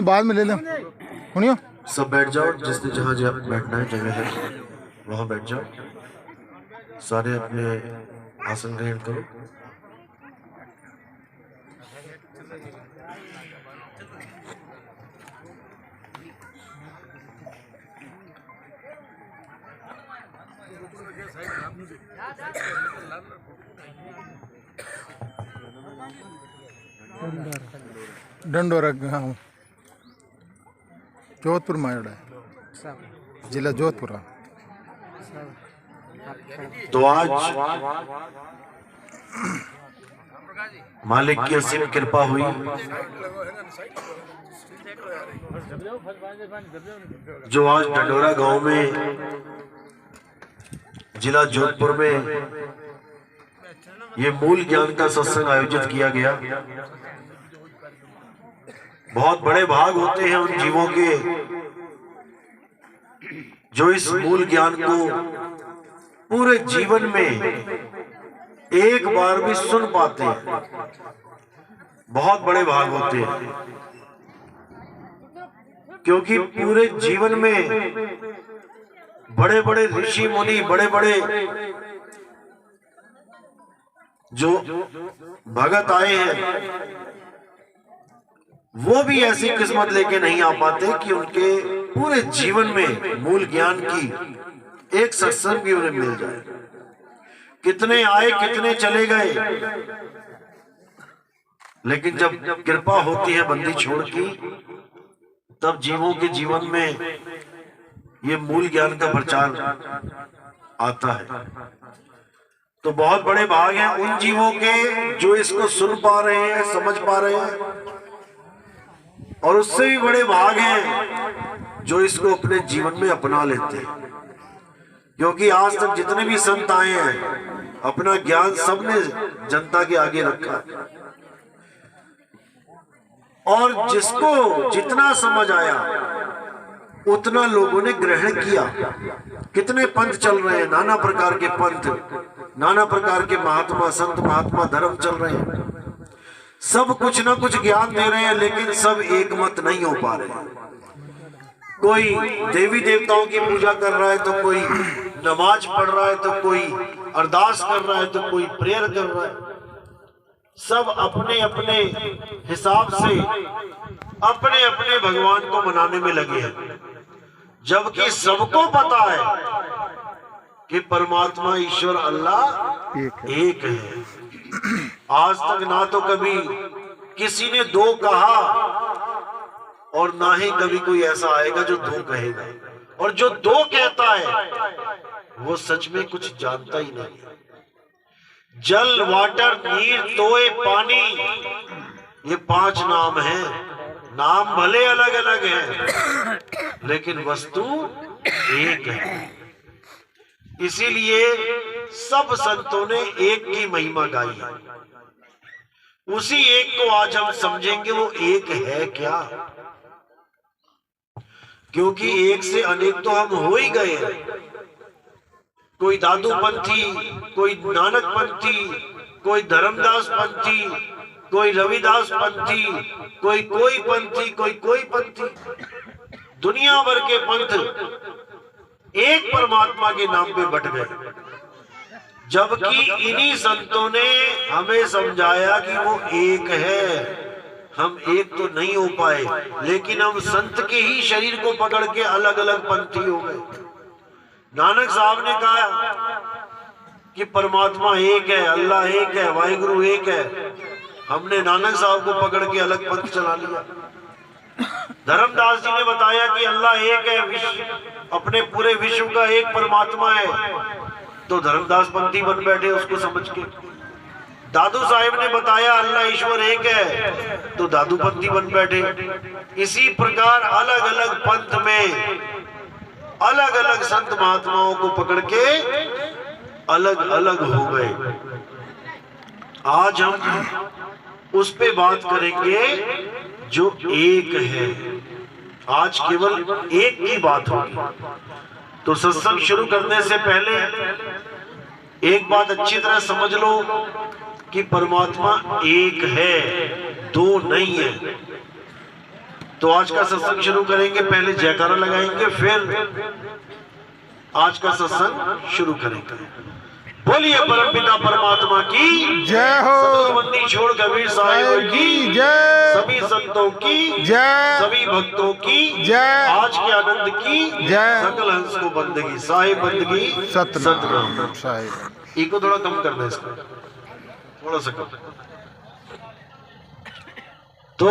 बाद में ले लें। सुनियो, सब बैठ जाओ, जिसने जहाँ जहाँ बैठना है जगह है वहाँ बैठ जाओ। सारे अपने आसन ग्रहण करो। डंडोरा गाँव जोधपुर में आयोडा है, जिला जोधपुर। तो आज मालिक की असीम कृपा हुई, जो आज डंडोरा गांव में जिला जोधपुर में ये मूल ज्ञान का सत्संग आयोजित किया गया। बहुत बड़े भाग होते हैं उन जीवों के जो इस मूल ज्ञान को पूरे जीवन में एक बार भी सुन पाते हैं। बहुत बड़े भाग होते हैं, क्योंकि पूरे जीवन में बड़े बड़े ऋषि मुनि, बड़े बड़े जो भगत आए हैं, वो भी ऐसी किस्मत लेके नहीं आ पाते कि उनके पूरे जीवन में मूल ज्ञान की एक सत्संग भी उन्हें मिल जाए। कितने आए, कितने चले गए, लेकिन जब कृपा होती है बंदी छोड़ की, तब जीवों के जीवन में ये मूल ज्ञान का प्रचार आता है। तो बहुत बड़े भाग हैं उन जीवों के जो इसको सुन पा रहे हैं, समझ पा रहे हैं, और उससे भी बड़े भाग हैं जो इसको अपने जीवन में अपना लेते हैं। क्योंकि आज तक जितने भी संत आए हैं, अपना ज्ञान सबने जनता के आगे रखा, और जिसको जितना समझ आया उतना लोगों ने ग्रहण किया। कितने पंथ चल रहे हैं, नाना प्रकार के पंथ, नाना प्रकार के महात्मा, संत महात्मा, धर्म चल रहे हैं, सब कुछ ना कुछ ज्ञान दे रहे हैं, लेकिन सब एक मत नहीं हो पा रहे। कोई देवी देवताओं की पूजा कर रहा है, तो कोई नमाज पढ़ रहा है, तो कोई अरदास कर रहा है, तो कोई प्रेयर कर रहा है। सब अपने अपने हिसाब से अपने अपने भगवान को मनाने में लगे हैं, जबकि सबको पता है कि परमात्मा ईश्वर अल्लाह एक है। आज तक ना तो कभी किसी ने दो कहा, और ना ही कभी कोई ऐसा आएगा जो दो कहेगा। और जो दो कहता है वो सच में कुछ जानता ही नहीं है। जल, वाटर, नीर, तोय, पानी, ये पांच नाम हैं। नाम भले अलग अलग हैं, लेकिन वस्तु एक है। इसीलिए सब संतों ने एक की महिमा गाई है। उसी एक को आज हम समझेंगे, वो एक है क्या। क्योंकि एक से अनेक तो हम हो ही गए हैं। कोई दादू पंथी, कोई नानक पंथी, कोई धर्मदास पंथी, कोई रविदास पंथी, कोई पंथी, कोई पंथी। दुनिया भर के पंथ एक परमात्मा के नाम पे बट गए, जबकि इन्हीं संतों ने हमें समझाया कि वो एक है। हम एक तो नहीं हो पाए, लेकिन हम संत के ही शरीर को पकड़ के अलग अलग पंथी हो गए। नानक साहब ने कहा कि परमात्मा एक है, अल्लाह एक है, वाहिगुरु एक है। हमने नानक साहब को पकड़ के अलग पंथ चला लिया। धर्मदास जी ने बताया कि अल्लाह एक है, अपने पूरे विश्व का एक परमात्मा है, तो धर्मदास पंथी बन बैठे उसको समझ के। दादू साहिब ने बताया अल्लाह ईश्वर एक है, तो दादू पंथी बन बैठे। इसी प्रकार अलग अलग पंथ में अलग अलग संत महात्माओं को पकड़ के अलग अलग हो गए। आज हम उस पे बात करेंगे जो एक है। आज केवल एक की बात होगी। तो सत्संग शुरू करने से पहले एक बात अच्छी तरह समझ लो कि परमात्मा एक है, दो नहीं है। तो आज का सत्संग शुरू करेंगे, पहले जयकारा लगाएंगे, फिर आज का सत्संग शुरू करेंगे। बोलिए परमपिता परमात्मा की जय हो। सतबंदी छोड़ कबीर साहिब की जय। सभी संतों की जय। सभी भक्तों की जय। आज के आनंद की जय। सकल हंस को बंदगी साहिब बंदगी सतनाम साहिब। इको थोड़ा कम करना है, इसको थोड़ा सा कम। तो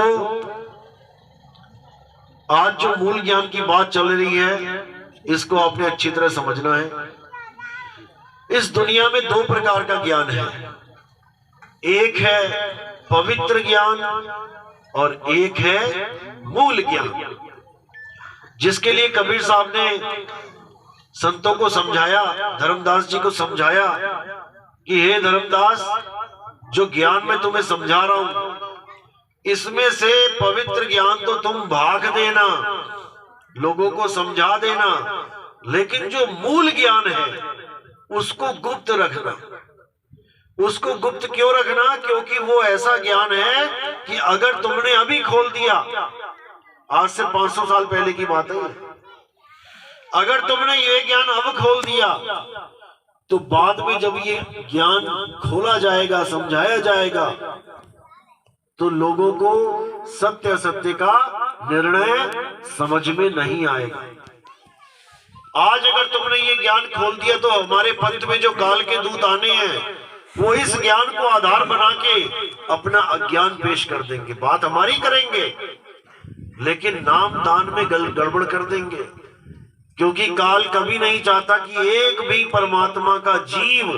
आज जो मूल ज्ञान की बात चल रही है, इसको आपने अच्छी तरह समझना है। इस दुनिया में दो प्रकार का ज्ञान है, एक है पवित्र ज्ञान और एक है मूल ज्ञान, जिसके लिए कबीर साहब ने संतों को समझाया, धर्मदास जी को समझाया कि हे धर्मदास, जो ज्ञान मैं तुम्हें समझा रहा हूं, इसमें से पवित्र ज्ञान तो तुम भाग देना, लोगों को समझा देना, लेकिन जो मूल ज्ञान है उसको गुप्त रखना। उसको गुप्त क्यों रखना? क्योंकि वो ऐसा ज्ञान है कि अगर तुमने अभी खोल दिया, आज से 500 साल पहले की बात है, अगर तुमने ये ज्ञान अब खोल दिया तो बाद में जब ये ज्ञान खोला जाएगा, समझाया जाएगा, तो लोगों को सत्य असत्य का निर्णय समझ में नहीं आएगा। आज अगर तुमने ये ज्ञान खोल दिया तो हमारे पंथ में जो काल के दूत आने हैं, वो इस ज्ञान को आधार बना के अपना अज्ञान पेश कर देंगे, बात हमारी करेंगे, लेकिन नाम दान में गड़बड़ कर देंगे। क्योंकि काल कभी नहीं चाहता कि एक भी परमात्मा का जीव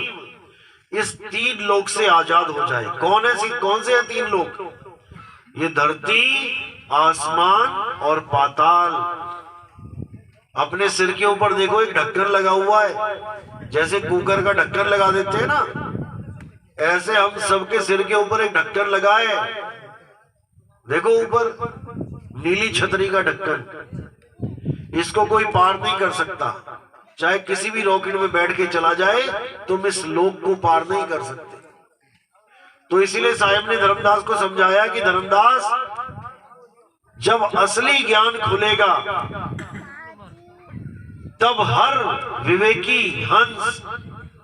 इस 3 लोक से आजाद हो जाए। कौन से हैं 3 लोक? ये धरती, आसमान और पाताल। अपने सिर के ऊपर देखो एक ढक्कन लगा हुआ है, जैसे कुकर का ढक्कन लगा देते हैं ना, ऐसे हम सबके सिर के ऊपर एक ढक्कन लगा है। देखो ऊपर नीली छतरी का ढक्कन, इसको कोई पार नहीं कर सकता। चाहे किसी भी रॉकेट में बैठ के चला जाए, तुम इस लोक को पार नहीं कर सकते। तो इसीलिए साहब ने धर्मदास को समझाया कि धर्मदास, जब असली ज्ञान खुलेगा तब हर विवेकी हंस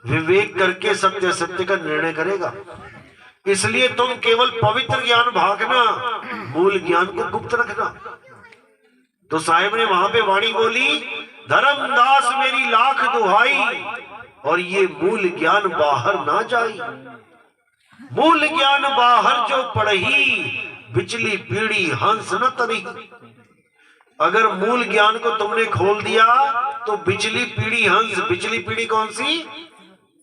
विवेक करके सत्य सत्य का निर्णय करेगा। इसलिए तुम केवल पवित्र ज्ञान भागना, मूल ज्ञान को गुप्त रखना। तो साहिब ने वहां पे वाणी बोली, धर्मदास मेरी लाख दुहाई, और ये मूल ज्ञान बाहर ना जाई। मूल ज्ञान बाहर जो पढ़ी, बिचली पीढ़ी हंस न तरी। अगर मूल ज्ञान को तुमने खोल दिया तो बिचली पीढ़ी हंस। बिचली पीढ़ी कौन सी?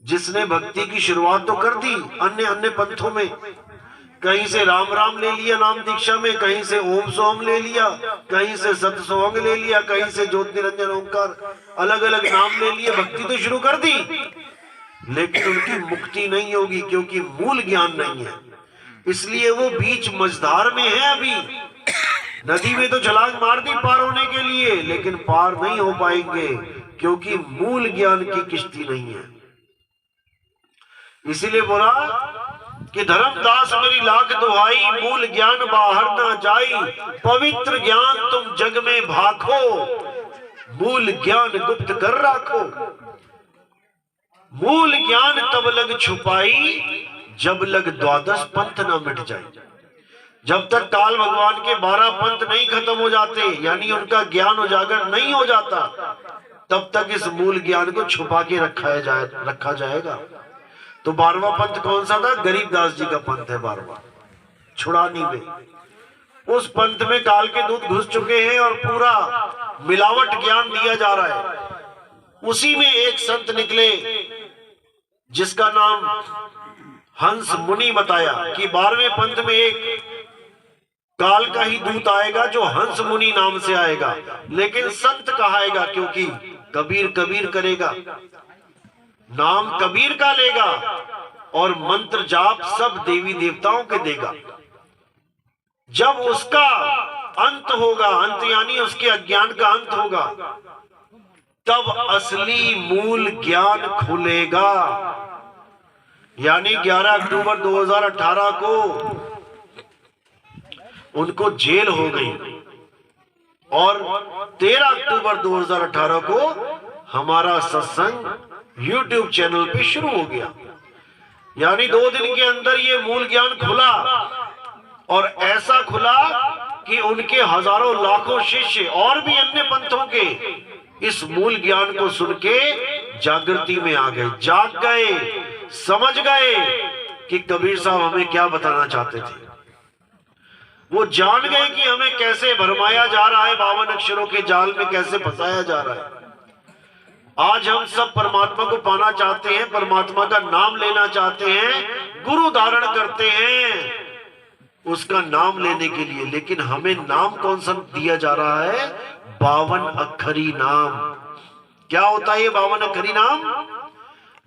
जिसने भक्ति की शुरुआत तो कर दी अन्य पंथों में, कहीं से राम राम ले लिया नाम दीक्षा में, कहीं से ओम सोम ले लिया, कहीं से सत सोहंग ले लिया, कहीं से ज्योत निरंजन ओंकार, अलग अलग नाम ले लिए, भक्ति तो शुरू कर दी, लेकिन उनकी मुक्ति नहीं होगी क्योंकि मूल ज्ञान नहीं है। इसलिए वो बीच मझधार में है। अभी नदी में तो छलांग मार दी पार होने के लिए, लेकिन पार नहीं हो पाएंगे क्योंकि मूल ज्ञान की किश्ती नहीं है। इसीलिए बोला कि धर्मदास मेरी लाख दुहाई, मूल ज्ञान बाहर ना जाई। पवित्र ज्ञान तुम जग में भाखो, मूल ज्ञान गुप्त कर राखो। मूल ज्ञान तब लग छुपाई, जब लग 12 पंथ न मिट जाए। जब तक काल भगवान के 12 पंथ नहीं खत्म हो जाते, यानी उनका ज्ञान उजागर नहीं हो जाता, तब तक इस मूल ज्ञान को छुपा के रखा जाएगा। तो 12वां पंथ कौन सा था? गरीबदास जी का पंथ है 12वां, छुड़ानी में। उस पंथ में काल के दूत घुस चुके हैं और पूरा मिलावट ज्ञान दिया जा रहा है। उसी में एक संत निकले जिसका नाम हंस मुनि बताया कि 12वें पंथ में एक काल का ही दूत आएगा जो हंस मुनि नाम से आएगा, लेकिन संत कहाएगा क्योंकि कबीर कबीर करेगा, नाम कबीर का लेगा और मंत्र जाप सब देवी देवताओं के देगा। जब उसका अंत होगा, अंत यानी उसके अज्ञान का अंत होगा, तब असली मूल ज्ञान खुलेगा। यानी 11 अक्टूबर 2018 को उनको जेल हो गई और 13 अक्टूबर 2018 को हमारा सत्संग YouTube चैनल पे शुरू हो गया। यानी 2 दिन के अंदर ये मूल ज्ञान खुला और ऐसा खुला कि उनके हजारों लाखों शिष्य और भी अन्य पंथों के इस मूल ज्ञान को सुन के जागृति में आ गए, जाग गए, समझ गए कि कबीर साहब हमें क्या बताना चाहते थे। वो जान गए कि हमें कैसे भरमाया जा रहा है, 52 अक्षरों के जाल में कैसे फंसाया जा रहा है। आज हम सब परमात्मा को पाना चाहते हैं, परमात्मा का नाम लेना चाहते हैं, गुरु धारण करते हैं उसका नाम लेने के लिए, लेकिन हमें नाम कौन सा दिया जा रहा है? 52 अक्षरी नाम। क्या होता है ये 52 अक्षरी नाम?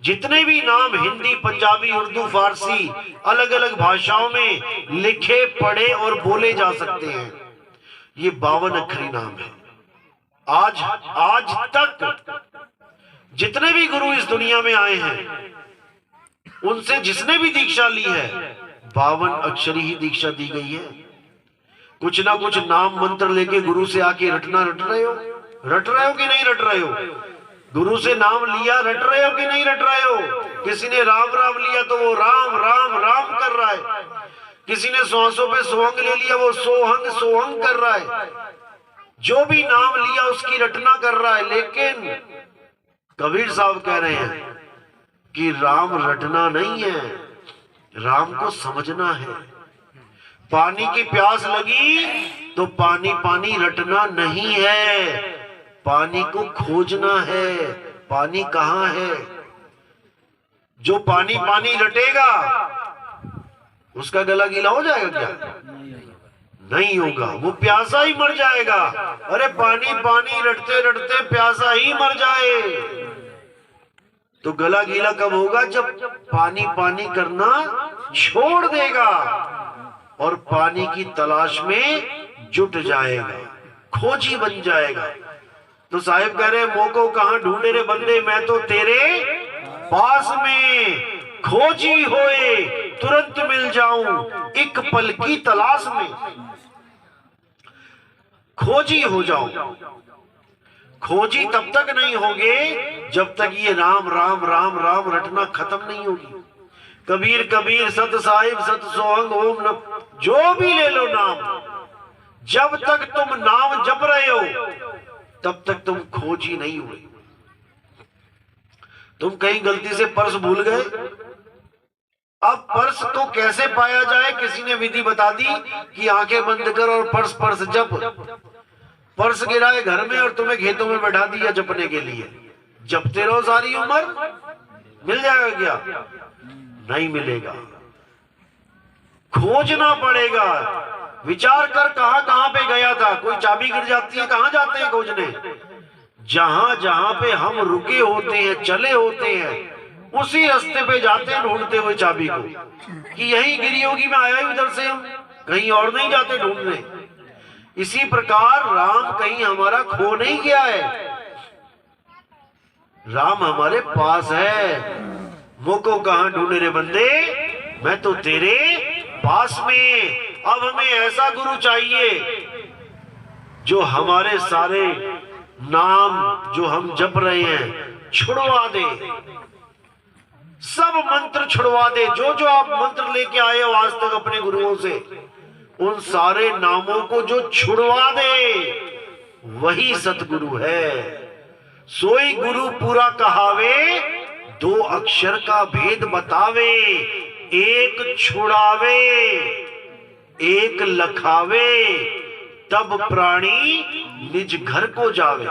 जितने भी नाम हिंदी, पंजाबी, उर्दू, फारसी, अलग अलग भाषाओं में लिखे, पढ़े और बोले जा सकते हैं, ये 52 अक्षरी नाम है। आज तक जितने भी गुरु इस दुनिया में आए हैं, उनसे जिसने भी दीक्षा ली है, 52 अक्षरी ही दीक्षा दी गई है। कुछ ना कुछ नाम मंत्र लेके गुरु से आके रट रहे हो कि नहीं रट रहे हो? गुरु से नाम लिया, रट रहे हो कि नहीं रट रहे हो? किसी ने राम राम लिया तो वो राम राम राम कर रहा है, किसी ने श्वासों पे सोहंग ले लिया, वो सोहंग सोहंग कर रहा है। जो भी नाम लिया उसकी रटना कर रहा है। लेकिन कबीर साहब कह रहे हैं कि राम रटना नहीं है, राम को समझना है। पानी की प्यास लगी तो पानी पानी रटना नहीं है, पानी को खोजना है। पानी कहाँ है? जो पानी पानी रटेगा उसका गला गीला हो जाएगा क्या? नहीं होगा, वो प्यासा ही मर जाएगा। अरे पानी पानी रटते रटते प्यासा ही मर जाए तो गला गीला कब होगा? जब पानी पानी करना छोड़ देगा और पानी की तलाश में जुट जाएगा, खोजी बन जाएगा। तो साहिब कह रहे मोको कहां ढूंढे रे बंदे, मैं तो तेरे पास में, खोजी होए तुरंत मिल जाऊं, एक पल की तलाश में खोजी हो जाऊं। खोजी तब तक नहीं होगे जब तक ये राम राम राम राम रटना खत्म नहीं होगी। कबीर कबीर, सत साहिब, सत सोहंग, ओम न, जो भी ले लो नाम, जब तक तुम नाम जप रहे हो तब तक तुम खोजी नहीं हुए। तुम कहीं गलती से पर्स भूल गए, अब पर्स को कैसे पाया जाए? किसी ने विधि बता दी कि आंखें बंद कर और पर्स पर्स जप। पर्स गिराए घर में और तुम्हें खेतों में बैठा दिया जपने के लिए, जपते रहो सारी उम्र, मिल जाएगा क्या? नहीं मिलेगा, खोजना पड़ेगा। विचार कर कहां कहां पे गया था। कोई चाबी गिर जाती है, कहां जाते हैं खोजने? जहां जहां पे हम रुके होते हैं, चले होते हैं, उसी रास्ते पे जाते हैं ढूंढते हुए चाबी को, कि यहीं गिरी होगी, मैं आया ही उधर से हूं, कहीं और नहीं जाते ढूंढने। इसी प्रकार राम कहीं हमारा खो नहीं गया है, राम हमारे पास है। मोको कहां ढूंढे रे बंदे, मैं तो तेरे पास में। अब हमें ऐसा गुरु चाहिए जो हमारे सारे नाम जो हम जप रहे हैं छुड़वा दे, सब मंत्र छुड़वा दे। जो जो आप मंत्र लेके आए हो आज तक अपने गुरुओं से, उन सारे नामों को जो छुड़वा दे वही सतगुरु है। सोई गुरु पूरा कहावे, 2 अक्षर का भेद बतावे, एक छुड़ावे एक लखावे, तब प्राणी निज घर को जावे।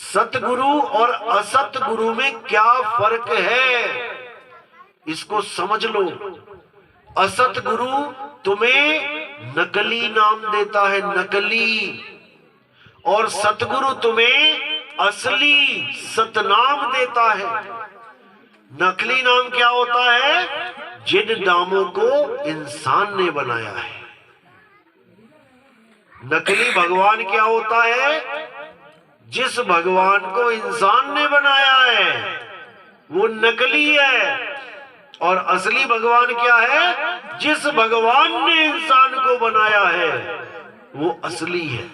सतगुरु और असतगुरु में क्या फर्क है, इसको समझ लो। असतगुरु तुम्हें नकली नाम देता है, नकली, और सतगुरु तुम्हें असली सतनाम देता है। नकली नाम क्या होता है? जिन नामों को इंसान ने बनाया है। नकली भगवान क्या होता है? जिस भगवान को इंसान ने बनाया है वो नकली है। और असली भगवान क्या है? जिस भगवान ने इंसान को बनाया है वो असली है।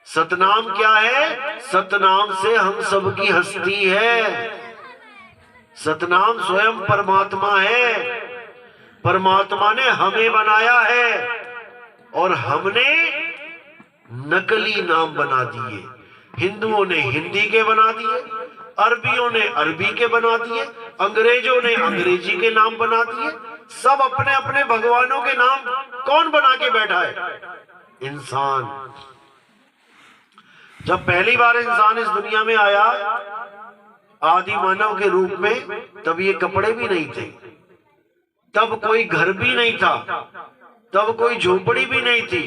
सतनाम क्या है? सतनाम से हम सबकी हस्ती है। सतनाम स्वयं परमात्मा है। परमात्मा ने हमें बनाया है और हमने नकली नाम बना दिए। हिंदुओं ने हिंदी के बना दिए, अरबियों ने अरबी के बना दिए, अंग्रेजों ने अंग्रेजी के नाम बना दिए। सब अपने अपने भगवानों के नाम कौन बना के बैठा है? इंसान। जब पहली बार इंसान इस दुनिया में आया आदि मानव के रूप में, तब ये कपड़े भी नहीं थे, तब कोई घर भी नहीं था, तब कोई झोपड़ी भी नहीं थी,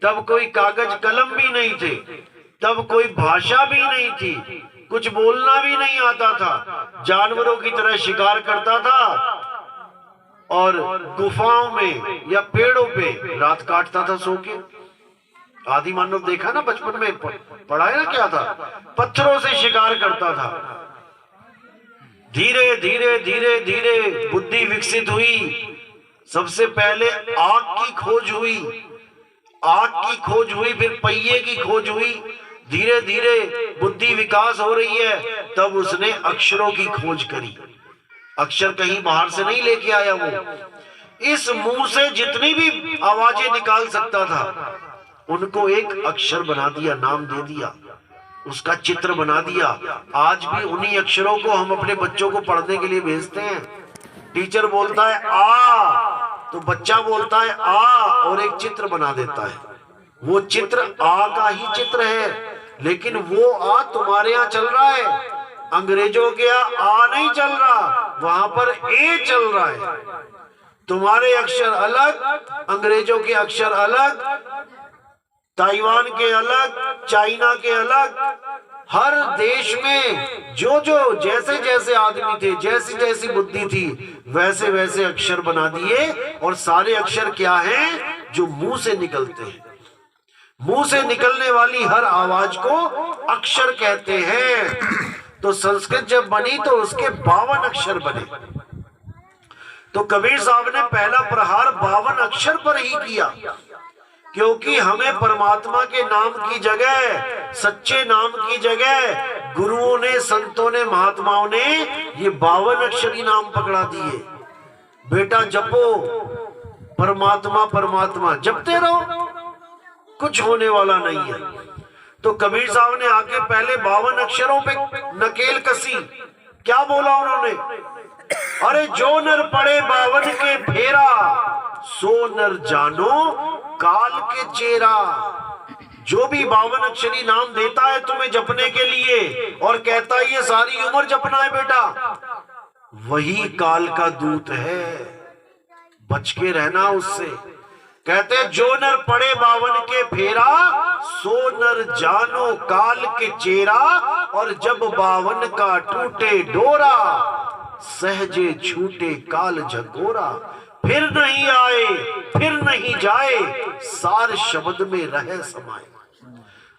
तब कोई कागज कलम भी नहीं थे, तब कोई भाषा भी नहीं थी, कुछ बोलना भी नहीं आता था। जानवरों की तरह शिकार करता था और गुफाओं में या पेड़ों पे रात काटता था सो के। आदि मानव देखा ना, बचपन में पढ़ा है ना, क्या था? पत्थरों से शिकार करता था। धीरे धीरे धीरे धीरे बुद्धि विकसित हुई। सबसे पहले आग की खोज हुई, आग की खोज हुई, फिर पहिए की खोज हुई। धीरे धीरे बुद्धि विकास हो रही है, तब उसने अक्षरों की खोज करी। अक्षर कहीं बाहर से नहीं लेके आया वो, इस मुंह से जितनी भी आवाजें निकाल सकता था उनको एक अक्षर बना दिया, नाम दे दिया, उसका चित्र बना दिया। आज भी उन्हीं अक्षरों को हम अपने बच्चों को पढ़ने के लिए भेजते हैं। टीचर बोलता है आ, तो बच्चा बोलता है आ और एक चित्र बना देता है। वो चित्र आ का ही चित्र है, लेकिन वो आ तुम्हारे यहाँ चल रहा है, अंग्रेजों के यहाँ आ नहीं चल रहा, वहां पर ए चल रहा है। तुम्हारे अक्षर अलग, अंग्रेजों के अक्षर अलग, ताइवान के अलग, चाइना के अलग। हर देश में जो जो जैसे जैसे आदमी थे, जैसी जैसी बुद्धि थी, वैसे वैसे अक्षर बना दिए। और सारे अक्षर क्या हैं? जो मुंह से निकलते हैं। मुंह से निकलने वाली हर आवाज को अक्षर कहते हैं। तो संस्कृत जब बनी तो उसके 52 अक्षर बने। तो कबीर साहब ने पहला प्रहार 52 अक्षर पर ही किया, क्योंकि हमें परमात्मा के नाम की जगह, सच्चे नाम की जगह गुरुओं ने, संतों ने, महात्माओं ने ये 52 अक्षरी नाम पकड़ा दिए। बेटा जपो परमात्मा, परमात्मा जपते रहो, कुछ होने वाला नहीं है। तो कबीर साहब ने आके पहले 52 अक्षरों पे नकेल कसी। क्या बोला उन्होंने? अरे जो नर पड़े 52 के फेरा, सो नर जानो काल के चेहरा। जो भी 52 अक्षरी नाम देता है तुम्हें जपने के लिए और कहता है ये सारी उम्र जपना है बेटा, वही काल का दूत है, बच के रहना उससे। कहते जो नर पड़े 52 के फेरा, सो नर जानो काल के चेहरा। और जब 52 का टूटे डोरा, सहजे छूटे काल झकोरा। फिर नहीं आए फिर नहीं जाए, सार शब्द में रहे समाए।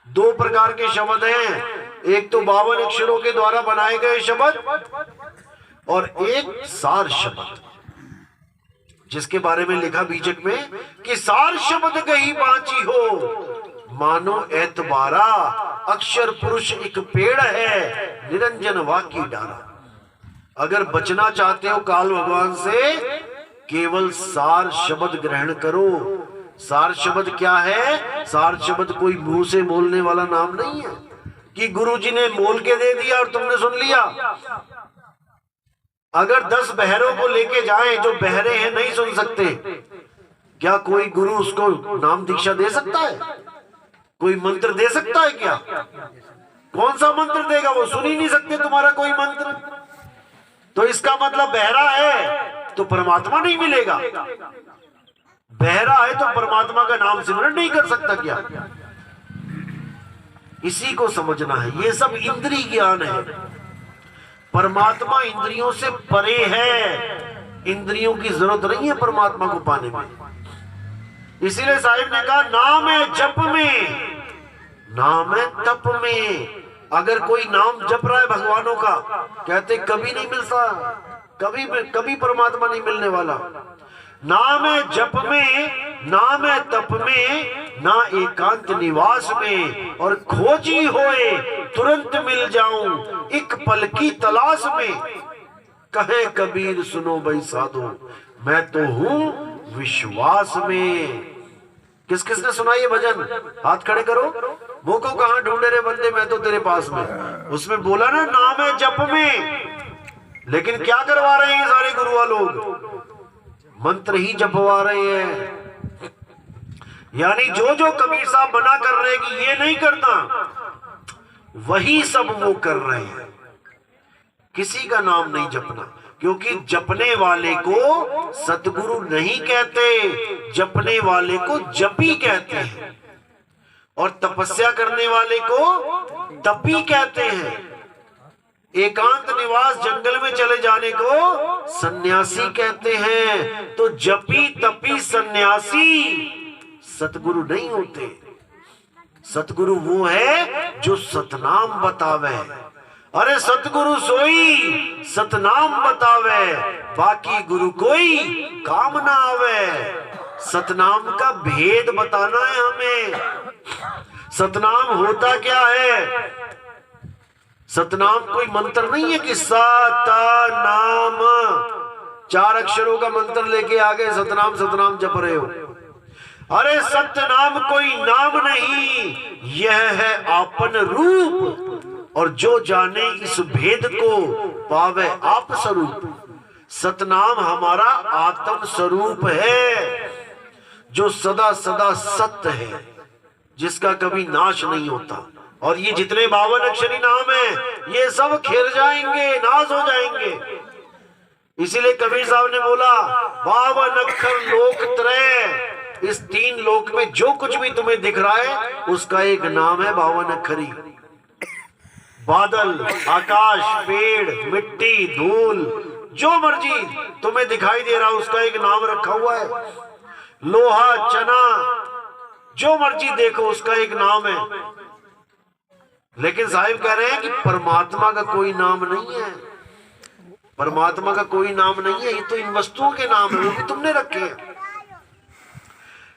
2 प्रकार के शब्द हैं, एक तो 52 अक्षरों के द्वारा बनाए गए शब्द और एक सार शब्द, जिसके बारे में लिखा बीजक में कि सार शब्द कहीं बाँची हो, मानो एतबारा। अक्षर पुरुष एक पेड़ है, निरंजन वाकी डारा। अगर बचना चाहते हो काल भगवान से, केवल सार शब्द ग्रहण करो। सार शब्द क्या है? सार शब्द कोई मुंह से बोलने वाला नाम नहीं है कि गुरुजी ने बोल के दे दिया और तुमने सुन लिया। अगर 10 बहरों को लेके जाए जो बहरे हैं, नहीं सुन सकते, क्या कोई गुरु उसको नाम दीक्षा दे सकता है? कोई मंत्र दे सकता है क्या? कौन सा मंत्र देगा? वो सुन ही नहीं सकते तुम्हारा कोई मंत्र। तो इसका मतलब बहरा है तो परमात्मा नहीं मिलेगा, बहरा है तो परमात्मा का नाम सिमरन नहीं कर सकता क्या? इसी को समझना है। ये सब इंद्रिय ज्ञान है। परमात्मा इंद्रियों से परे है, इंद्रियों की जरूरत नहीं है परमात्मा को पाने में। इसीलिए साहिब ने कहा नाम है जप में, नाम है तप में। अगर कोई नाम जप रहा है भगवानों का, कहते कभी नहीं मिलता, कभी कभी परमात्मा नहीं मिलने वाला। नाम है जप में, नाम है तप में, ना एकांत निवास में, और खोजी होए तुरंत मिल जाऊं एक पल की तलाश में। कहे कबीर सुनो भाई साधो, मैं तो हूं विश्वास में। किस किस ने सुना ये भजन? हाथ खड़े करो। वो को कहां ढूंढे रे बंदे, मैं तो तेरे पास में। उसमें बोला ना नाम है जप में, लेकिन क्या करवा रहे हैं सारे गुरुआ लोग? मंत्र ही जपवा रहे हैं। यानी जो जो कबीर साहब मना कर रहे हैं कि ये नहीं करना, वही सब वो कर रहे हैं। किसी का नाम नहीं जपना, क्योंकि जपने वाले को सतगुरु नहीं कहते, जपने वाले को जपी कहते हैं, और तपस्या करने वाले को तपी कहते हैं। एकांत निवास जंगल में चले जाने को सन्यासी कहते हैं। तो जपी तपी सन्यासी सतगुरु नहीं होते। सतगुरु वो है जो सतनाम बतावे। अरे सतगुरु सोई सतनाम बतावे, बाकी गुरु कोई काम ना आवे। सतनाम का भेद बताना है हमें। सतनाम होता क्या है? सतनाम कोई मंत्र नहीं है कि सतनाम 4 अक्षरों का मंत्र लेके आ गए सतनाम सतनाम जप रहे हो। अरे सतनाम कोई नाम नहीं, यह है आपन रूप, और जो जाने इस भेद को पावे आप स्वरूप। सतनाम हमारा आत्म स्वरूप है, जो सदा सदा सत्य है, जिसका कभी नाश नहीं होता। और ये जितने 52 अक्षरी नाम है, ये सब खिर जाएंगे, नाश हो जाएंगे। इसीलिए कबीर साहब ने बोला 52 अक्षर लोक त्रय। इस 3 लोक में जो कुछ भी तुम्हें दिख रहा है, उसका एक नाम है 52 अक्षरी। बादल, आकाश, पेड़, मिट्टी, धूल, जो मर्जी तुम्हें दिखाई दे रहा है, उसका एक नाम रखा हुआ है। लोहा, चना, जो मर्जी देखो उसका एक नाम है। लेकिन साहिब कह रहे हैं कि परमात्मा का कोई नाम नहीं है। परमात्मा का कोई नाम नहीं है, ये तो इन वस्तुओं के नाम है, वो भी तुमने रखे हैं।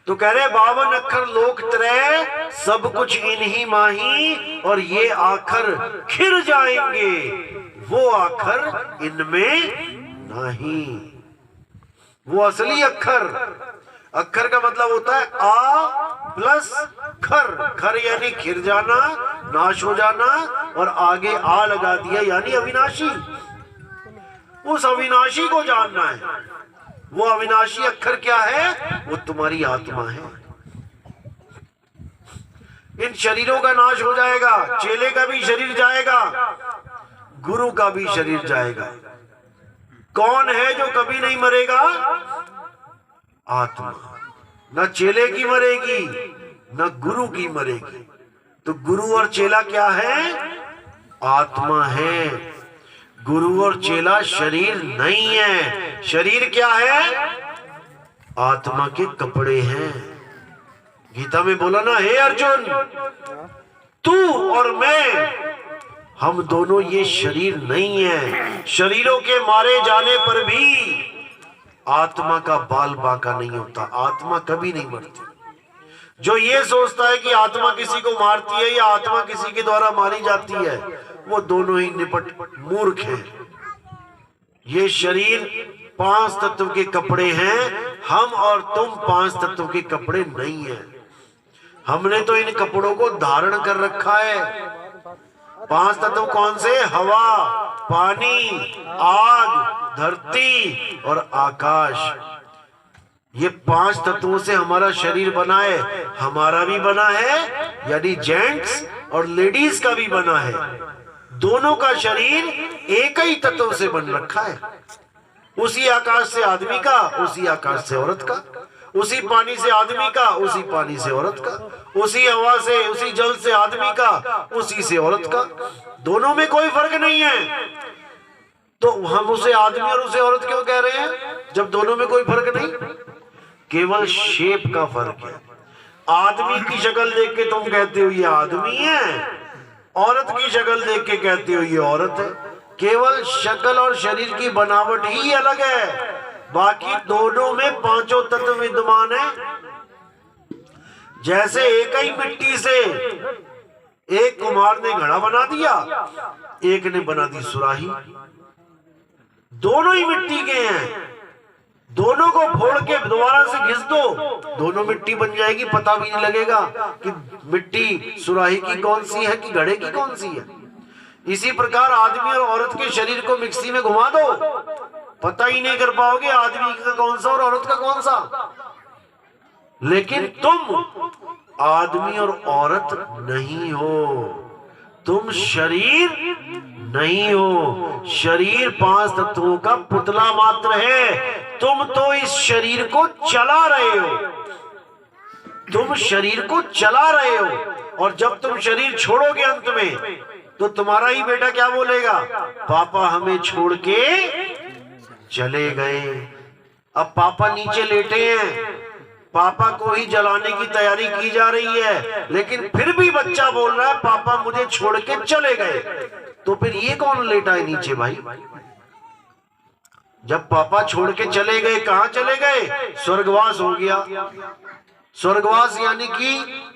तो कह रहे 52 अक्षर लोक त्रय, सब कुछ इन्हीं माही, और ये आखर खिर जाएंगे, वो आखर इनमें नहीं। वो असली अक्षर, अक्षर का मतलब होता है आ प्लस खर। खर यानी खिर जाना, नाश हो जाना, और आगे आ लगा दिया यानी अविनाशी। उस अविनाशी को जानना है। वो अविनाशी अक्षर क्या है? वो तुम्हारी आत्मा है। इन शरीरों का नाश हो जाएगा, चेले का भी शरीर जाएगा, गुरु का भी शरीर जाएगा। कौन है जो कभी नहीं मरेगा? आत्मा। न चेले की मरेगी, न गुरु की मरेगी। तो गुरु और चेला क्या है? आत्मा है। गुरु और चेला शरीर नहीं है। शरीर क्या है? आत्मा के कपड़े हैं। गीता में बोला ना, हे अर्जुन, तू और मैं, हम दोनों ये शरीर नहीं है। शरीरों के मारे जाने पर भी आत्मा का बाल बांका नहीं होता। आत्मा कभी नहीं मरती। जो ये सोचता है कि आत्मा किसी को मारती है या आत्मा किसी के द्वारा मारी जाती है, वो दोनों ही निपट मूर्ख हैं। ये शरीर 5 तत्व के कपड़े हैं। हम और तुम 5 तत्व के कपड़े नहीं हैं। हमने तो इन कपड़ों को धारण कर रखा है। 5 तत्व कौन से? हवा, पानी, आग, धरती और आकाश। ये 5 तत्वों से हमारा शरीर बना है। हमारा भी बना है, यानी जेंट्स और लेडीज का भी बना है। दोनों का शरीर एक ही तत्व से बन रखा है। उसी आकाश से आदमी का, उसी आकाश से औरत का, उसी पानी से आदमी का, उसी पानी से औरत का, उसी हवा से, उसी जल से आदमी का, उसी से औरत का। दोनों में कोई फर्क नहीं है। तो हम उसे आदमी और उसे औरत क्यों कह रहे हैं, जब दोनों में कोई फर्क नहीं? केवल शेप का फर्क है। आदमी की शक्ल देख के तुम कहते हो ये आदमी है, औरत की शक्ल देख के कहते हो ये औरत है। केवल शक्ल और शरीर की बनावट ही अलग है, बाकी दोनों में पांचों तत्व विद्यमान है। जैसे एक ही मिट्टी से एक कुम्हार ने घड़ा बना दिया, एक ने बना दी सुराही। दोनों ही मिट्टी के हैं, दोनों को फोड़ के दोबारा से घिस दो, दोनों मिट्टी बन जाएगी, पता भी नहीं लगेगा कि मिट्टी सुराही की कौन सी है कि घड़े की कौन सी है। इसी प्रकार आदमी और औरत के शरीर को मिक्सी में घुमा दो, पता ही नहीं कर पाओगे आदमी का कौन सा और औरत का कौन सा। लेकिन तुम आदमी और औरत नहीं हो, तुम शरीर नहीं हो। शरीर पांच तत्वों का पुतला मात्र है। तुम तो इस शरीर को चला रहे हो, तुम शरीर को चला रहे हो। और जब तुम शरीर छोड़ोगे अंत में, तो तुम्हारा ही बेटा क्या बोलेगा, पापा हमें छोड़ के चले गए। अब पापा नीचे लेटे हैं, पापा को ही जलाने की तैयारी की जा रही है, लेकिन फिर भी बच्चा बोल रहा है पापा मुझे छोड़ के चले गए। तो फिर ये कौन लेटा है नीचे भाई? जब पापा छोड़ के चले गए, कहां चले गए? स्वर्गवास हो गया। स्वर्गवास यानी कि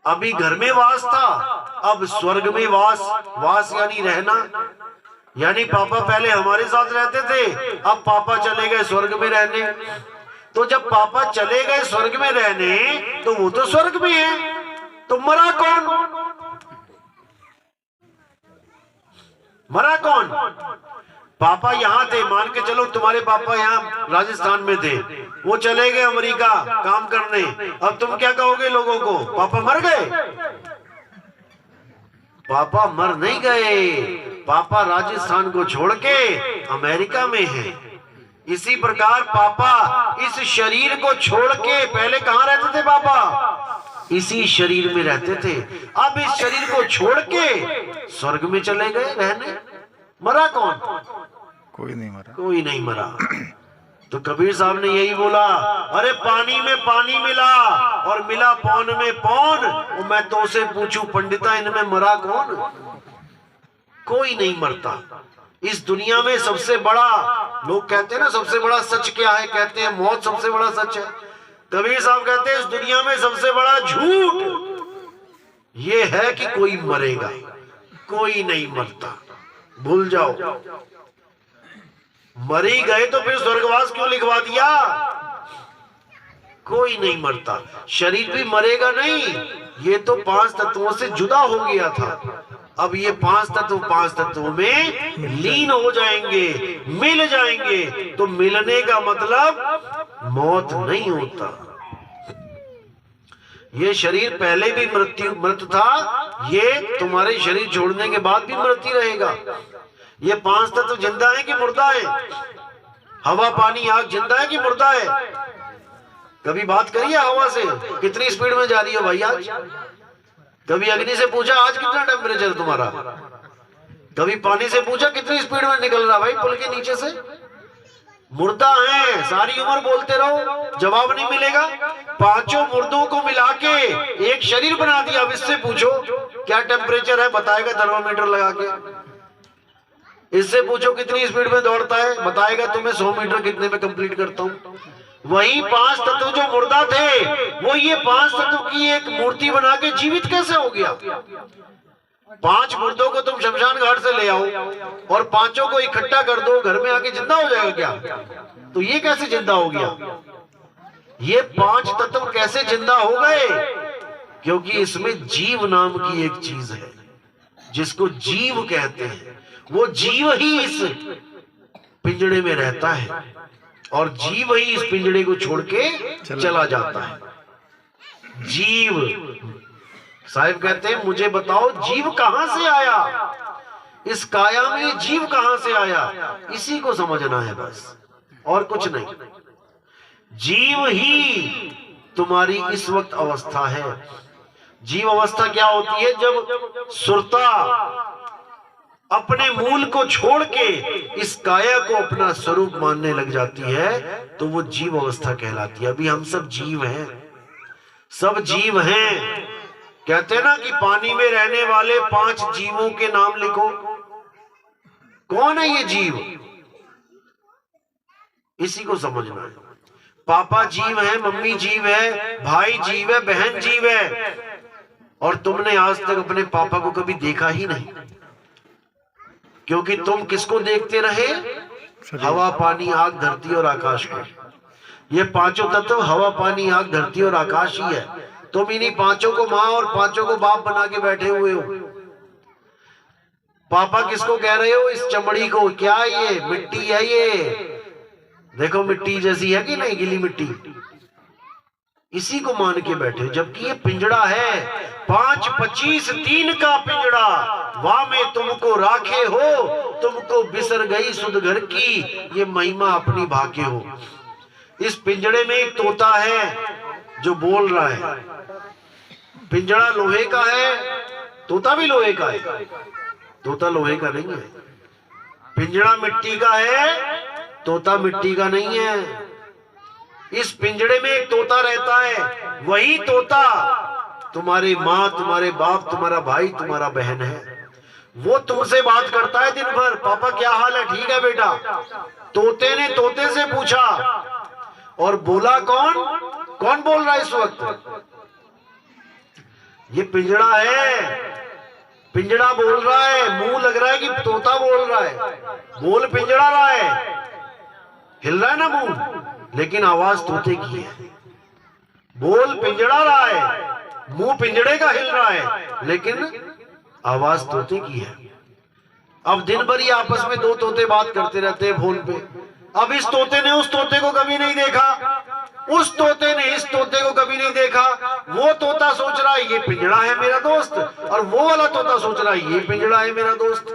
अभी घर में वास था, अब स्वर्ग में वास। वास यानी रहना, यानी पापा पहले हमारे साथ रहते थे, अब पापा चले गए स्वर्ग में रहने। तो जब पापा चले गए स्वर्ग में रहने, तो वो तो स्वर्ग में है, तो मरा कौन? मरा कौन? पापा यहां थे, मान के चलो तुम्हारे पापा यहां राजस्थान में थे, वो चले गए अमेरिका काम करने। अब तुम क्या कहोगे लोगों को, पापा मर गए? पापा मर नहीं गए, पापा राजस्थान को छोड़ के अमेरिका में हैं। इसी प्रकार पापा इस शरीर को छोड़ के पहले कहां रहते थे? पापा इसी शरीर में रहते थे, अब इस शरीर को छोड़ के स्वर्ग में चले गए रहने। मरा कौन? कोई नहीं मरा, कोई नहीं मरा। तो कबीर साहब ने यही बोला, अरे पानी में पानी मिला और मिला पौन में पौन, और मैं तो उसे पूछूं पंडिता इनमें मरा कौन? कोई नहीं मरता। इस दुनिया में सबसे बड़ा, लोग कहते हैं ना सबसे बड़ा सच क्या है, कहते हैं मौत सबसे बड़ा सच है। कबीर साहब कहते हैं इस दुनिया में सबसे बड़ा झूठ ये है कि कोई मरेगा। कोई नहीं मरता, भूल जाओ। मर ही गए तो फिर स्वर्गवास क्यों लिखवा दिया? कोई नहीं मरता। शरीर भी मरेगा नहीं, ये तो पांच तत्वों से जुदा हो गया था, अब ये पांच तत्वों में लीन हो जाएंगे, मिल जाएंगे। तो मिलने का मतलब मौत नहीं होता। ये शरीर पहले भी मृत था, ये तुम्हारे शरीर छोड़ने के बाद भी मृत्यु रहेगा। ये पांच तत्व जिंदा है कि मुर्दा है? हवा पानी आग जिंदा है कि मुर्दा है? कभी बात करिए हवा से, कितनी स्पीड में जा रही है भाई आज? कभी अग्नि से पूछा आज कितना टेम्परेचर तुम्हारा? कभी पानी से पूछा कितनी स्पीड में निकल रहा भाई पुल के नीचे से? मुर्दा है, सारी उम्र बोलते रहो, जवाब नहीं मिलेगा। पांचों मुर्दों को मिला के एक शरीर बना दिया। अब इससे पूछो क्या टेम्परेचर है, बताएगा थर्मामीटर लगा के। इससे पूछो कितनी स्पीड में दौड़ता है, बताएगा तुम्हें 100 मीटर कितने में कंप्लीट करता हूं। वही पांच तत्व जो मुर्दा थे, वो ये पांच तत्व की एक मूर्ति बना के जीवित कैसे हो गया? पांच मुर्दों को तुम शमशान घाट से ले आओ और पांचों को इकट्ठा कर दो, घर में आके जिंदा हो जाएगा क्या? तो ये कैसे जिंदा हो गया? ये पांच तत्व कैसे जिंदा हो गए? क्योंकि इसमें जीव नाम की एक चीज है जिसको जीव कहते हैं। वो जीव ही इस पिंजड़े में रहता है और जीव ही इस पिंजड़े को छोड़ के चला जाता है। जीव साहिब कहते हैं मुझे बताओ जीव कहां से आया, इस काया में जीव कहां से आया, इसी को समझना है बस, और कुछ नहीं। जीव ही तुम्हारी इस वक्त अवस्था है। जीव अवस्था क्या होती है? जब सुरता अपने मूल को छोड़ के इस काया को अपना स्वरूप मानने लग जाती है, तो वो जीव अवस्था कहलाती है। अभी हम सब जीव हैं, सब जीव हैं। कहते हैं ना कि पानी में रहने वाले 5 जीवों के नाम लिखो। कौन है ये जीव, इसी को समझना है। पापा जीव है, मम्मी जीव है, भाई जीव है, बहन जीव है, और तुमने आज तक अपने पापा को कभी देखा ही नहीं, क्योंकि तुम किसको देखते रहे? हवा, पानी, आग, धरती और आकाश को। ये पांचों तत्व हवा, पानी, आग, धरती और आकाश ही है। तुम इन्हीं पांचों को माँ और पांचों को बाप बना के बैठे हुए हो। पापा किसको कह रहे हो? इस चमड़ी को। क्या ये मिट्टी है? ये देखो मिट्टी जैसी है कि नहीं, गीली मिट्टी, इसी को मान के बैठे, जबकि ये पिंजड़ा है। 5, 25, 3 का पिंजड़ा, वाह में तुमको राखे हो, तुमको बिसर गई सुध घर की, ये महिमा अपनी भाके हो। इस पिंजड़े में एक तोता है जो बोल रहा है। पिंजड़ा लोहे का है, तोता भी लोहे का है, तोता लोहे का नहीं है। पिंजड़ा मिट्टी का है, तोता मिट्टी का नहीं है। इस पिंजड़े में एक तोता रहता है, वही तोता तुम्हारी माँ, तुम्हारे बाप, तुम्हारा भाई, तुम्हारा बहन है। वो तुमसे बात करता है दिन भर, पापा क्या हाल है? ठीक है बेटा। तोते ने तोते से पूछा, और बोला कौन? कौन बोल रहा है इस वक्त? ये पिंजड़ा है, पिंजड़ा बोल रहा है। मुंह लग रहा है कि तोता बोल रहा है, बोल पिंजड़ा रहा है, हिल रहा है ना मुंह, लेकिन आवाज तोते की है। बोल पिंजड़ा रहा है, मुंह पिंजड़े का हिल रहा है, लेकिन आवाज तोते की है। अब दिन भर ये आपस में दो तोते बात करते रहते हैं फोन पे। अब इस तोते ने उस तोते को कभी नहीं देखा, उस तोते ने इस तोते को कभी नहीं देखा। वो तोता सोच रहा है ये पिंजड़ा है मेरा दोस्त, और वो वाला तोता सोच रहा है ये पिंजड़ा है मेरा दोस्त।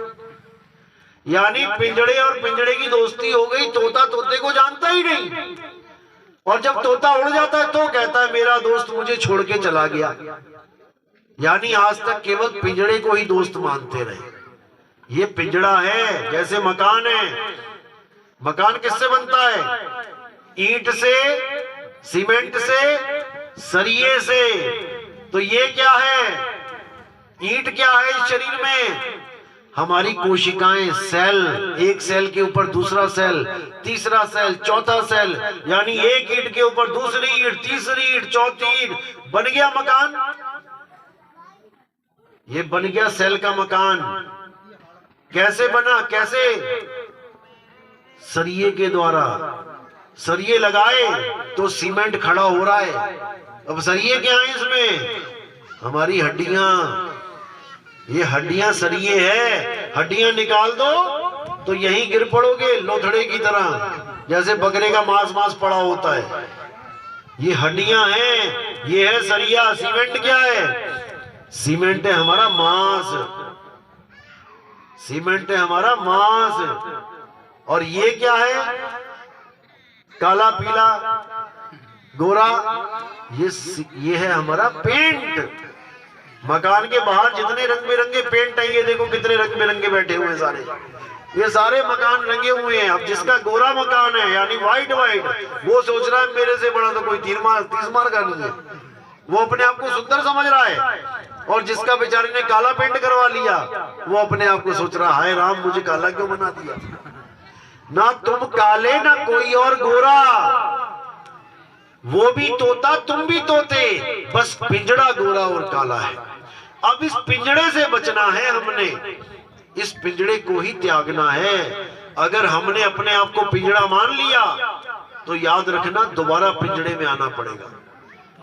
यानी पिंजड़े और पिंजड़े की दोस्ती हो गई, तोता तोते को जानता ही नहीं। और जब तोता उड़ जाता है तो कहता है मेरा दोस्त मुझे छोड़ के चला गया। यानी आज तक केवल पिंजड़े को ही दोस्त मानते रहे। ये पिंजड़ा है, जैसे मकान है। मकान किससे बनता है? ईंट से, सीमेंट से, सरिये से। तो ये क्या है? ईंट क्या है इस शरीर में? हमारी कोशिकाएं, सेल, एक सेल के ऊपर दूसरा सेल, तीसरा सेल, चौथा सेल, यानी एक ईंट के ऊपर दूसरी ईंट, तीसरी ईंट, चौथी ईंट, बन गया मकान। ये बन गया सेल का मकान। कैसे बना? कैसे? सरिये के द्वारा। सरिये लगाए तो सीमेंट खड़ा हो रहा है। अब सरिये क्या है इसमें? हमारी हड्डियां। ये हड्डियां सरिये है। हड्डियां निकाल दो तो यहीं गिर पड़ोगे लोथड़े की तरह, जैसे बकरे का मांस पड़ा होता है। ये हड्डियां हैं, ये है सरिया। सीमेंट क्या है? सीमेंट है हमारा मांस। सीमेंट है हमारा मांस। और ये क्या है? काला, पीला, गोरा, ये है हमारा पेंट। मकान के बाहर जितने रंग बिरंगे पेंट है, ये देखो कितने रंग बिरंगे बैठे हुए हैं सारे। ये सारे मकान रंगे हुए हैं। अब जिसका गोरा मकान है, यानी व्हाइट, वो सोच रहा है मेरे से बड़ा तो कोई 30 मार का नहीं है। वो अपने आप को सुंदर समझ रहा है। और जिसका बेचारे ने काला पेंट करवा लिया, वो अपने आप को सोच रहा है हाय राम, मुझे काला क्यों बना दिया। ना तुम काले, ना कोई और गोरा। वो भी तोता, तुम भी तोते, बस पिंजड़ा गोरा और काला है। अब इस पिंजड़े से बचना है हमने, इस पिंजड़े को ही त्यागना है। अगर हमने अपने आप को पिंजड़ा मान लिया तो याद रखना दोबारा पिंजड़े में आना पड़ेगा।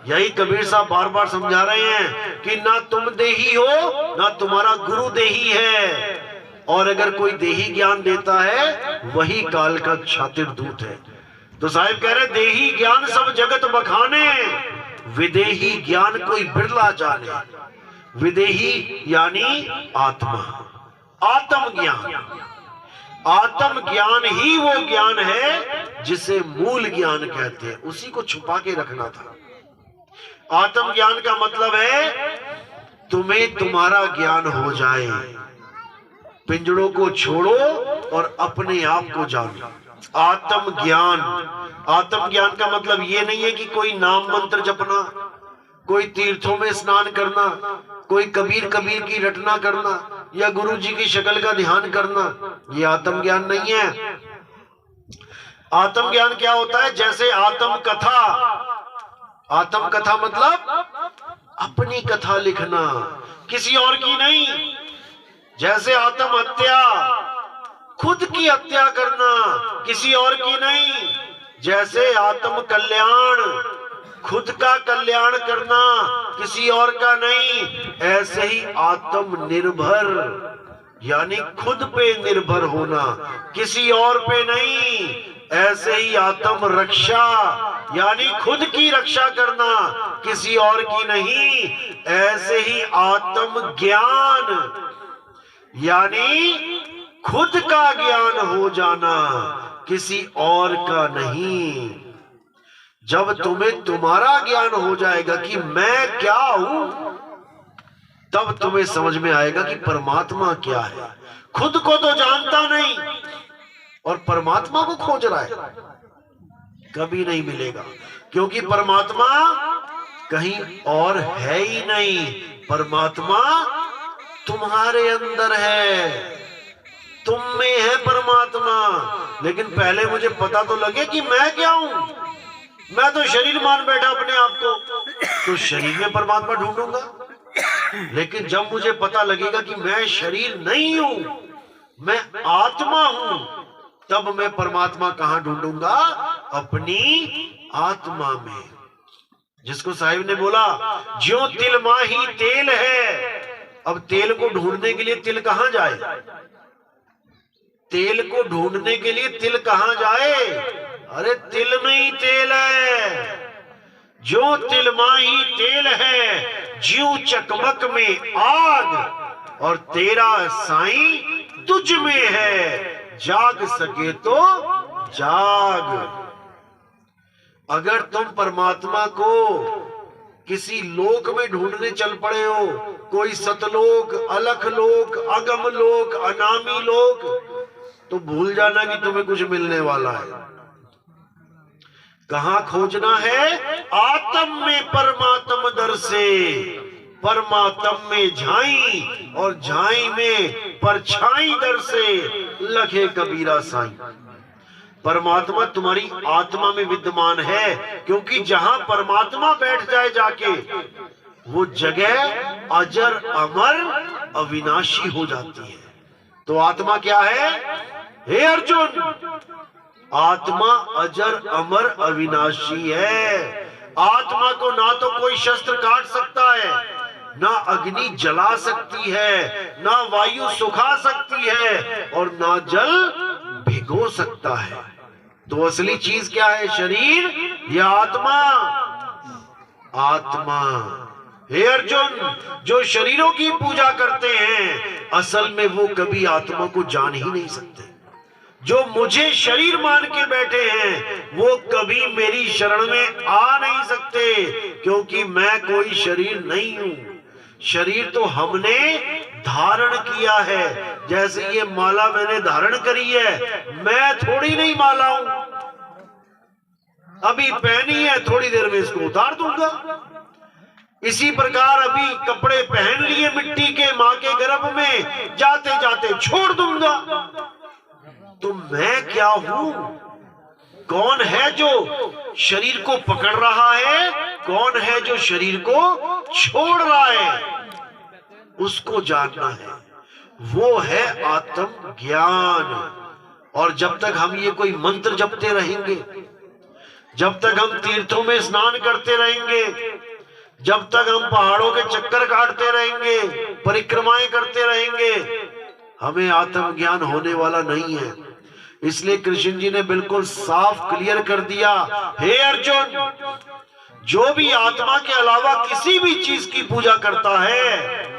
यही कबीर साहब बार बार समझा रहे हैं कि ना तुम देही हो, ना तुम्हारा गुरु देही है। और अगर कोई देही ज्ञान देता है, वही काल का छातिर दूत है। तो साहिब कह रहे देही ज्ञान सब जगत बखाने, विदेही ज्ञान कोई बिरला जाने। विदेही यानी आत्मा, आत्म ज्ञान। आत्म ज्ञान ही वो ज्ञान है जिसे मूल ज्ञान कहते हैं। उसी को छुपा के रखना था। आत्म ज्ञान का मतलब है तुम्हें तुम्हारा ज्ञान हो जाए, पिंजड़ों को छोड़ो और अपने आप को जानो। आत्म ज्ञान। आत्म ज्ञान का मतलब ये नहीं है कि कोई नाम मंत्र जपना, कोई तीर्थों में स्नान करना, कोई कबीर की रटना करना। या गुरु जी की शक्ल का ध्यान करना, ये आत्मज्ञान नहीं है। आत्मज्ञान क्या होता है? जैसे आत्मकथा, आत्मकथा मतलब अपनी कथा लिखना, किसी और की नहीं। जैसे आत्महत्या, खुद की हत्या करना, किसी और की नहीं। जैसे आत्म कल्याण, खुद का कल्याण करना, किसी और का नहीं। ऐसे ही आत्मनिर्भर यानी खुद पे निर्भर होना, किसी और पे नहीं। ऐसे ही आत्म रक्षा यानी खुद की रक्षा करना, किसी और की नहीं। ऐसे ही आत्म ज्ञान यानी खुद का ज्ञान हो जाना, किसी और का नहीं। जब तुम्हें तुम्हारा ज्ञान हो जाएगा कि मैं क्या हूं, तब तुम्हें समझ में आएगा कि परमात्मा क्या है। खुद को तो जानता नहीं और परमात्मा को खोज रहा है, कभी नहीं मिलेगा, क्योंकि परमात्मा कहीं और है ही नहीं। परमात्मा तुम्हारे अंदर है, तुम में है परमात्मा। लेकिन पहले मुझे पता तो लगे कि मैं क्या हूं। मैं तो शरीर मान बैठा अपने आप को, तो शरीर में परमात्मा ढूंढूंगा। लेकिन जब मुझे पता लगेगा कि मैं शरीर नहीं हूं, मैं आत्मा हूं, तब मैं परमात्मा कहां ढूंढूंगा? अपनी आत्मा में। जिसको साहिब ने बोला, ज्यों तिल माही तेल है। अब तेल को ढूंढने के लिए तिल कहां जाए? तेल को ढूंढने के लिए तिल कहां जाए? अरे तिल में ही तेल है। जो तिल माही तेल है, ज्यों चकमक में आग, और तेरा साईं तुझ में है, जाग सके तो जाग। अगर तुम परमात्मा को किसी लोक में ढूंढने चल पड़े हो, कोई सतलोक, अलख लोक, अगम लोक, अनामी लोक, तो भूल जाना कि तुम्हें कुछ मिलने वाला है। कहां खोजना है? आत्म में परमात्म दर से, परमात्म में झाई, और झाई में परछाई दर से, लखे कबीरा साईं। परमात्मा तुम्हारी आत्मा में विद्यमान है, क्योंकि जहां परमात्मा बैठ जाए जाके, वो जगह अजर अमर अविनाशी हो जाती है। तो आत्मा क्या है? हे अर्जुन, आत्मा अजर अमर अविनाशी है। आत्मा को ना तो कोई शस्त्र काट सकता है, ना अग्नि जला सकती है, ना वायु सुखा सकती है, और ना जल भिगो सकता है। तो असली चीज क्या है? शरीर या आत्मा? आत्मा। हे अर्जुन, जो शरीरों की पूजा करते हैं, असल में वो कभी आत्मा को जान ही नहीं सकते। जो मुझे शरीर मान के बैठे हैं, वो कभी मेरी शरण में आ नहीं सकते, क्योंकि मैं कोई शरीर नहीं हूं। शरीर तो हमने धारण किया है। जैसे ये माला मैंने धारण करी है, मैं थोड़ी नहीं माला हूं। अभी पहनी है, थोड़ी देर में इसको उतार दूंगा। इसी प्रकार अभी कपड़े पहन लिए मिट्टी के, मां के गर्भ में, जाते जाते छोड़ दूंगा। तो मैं क्या हूं? कौन है जो शरीर को पकड़ रहा है? कौन है जो शरीर को छोड़ रहा है? उसको जानना है। वो है आत्म ज्ञान। और जब तक हम ये कोई मंत्र जपते रहेंगे, जब तक हम तीर्थों में स्नान करते रहेंगे, जब तक हम पहाड़ों के चक्कर काटते रहेंगे, परिक्रमाएं करते रहेंगे, हमें आत्मज्ञान होने वाला नहीं है। इसलिए कृष्ण जी ने बिल्कुल साफ क्लियर कर दिया, हे अर्जुन, जो भी आत्मा के अलावा किसी भी चीज की पूजा करता है,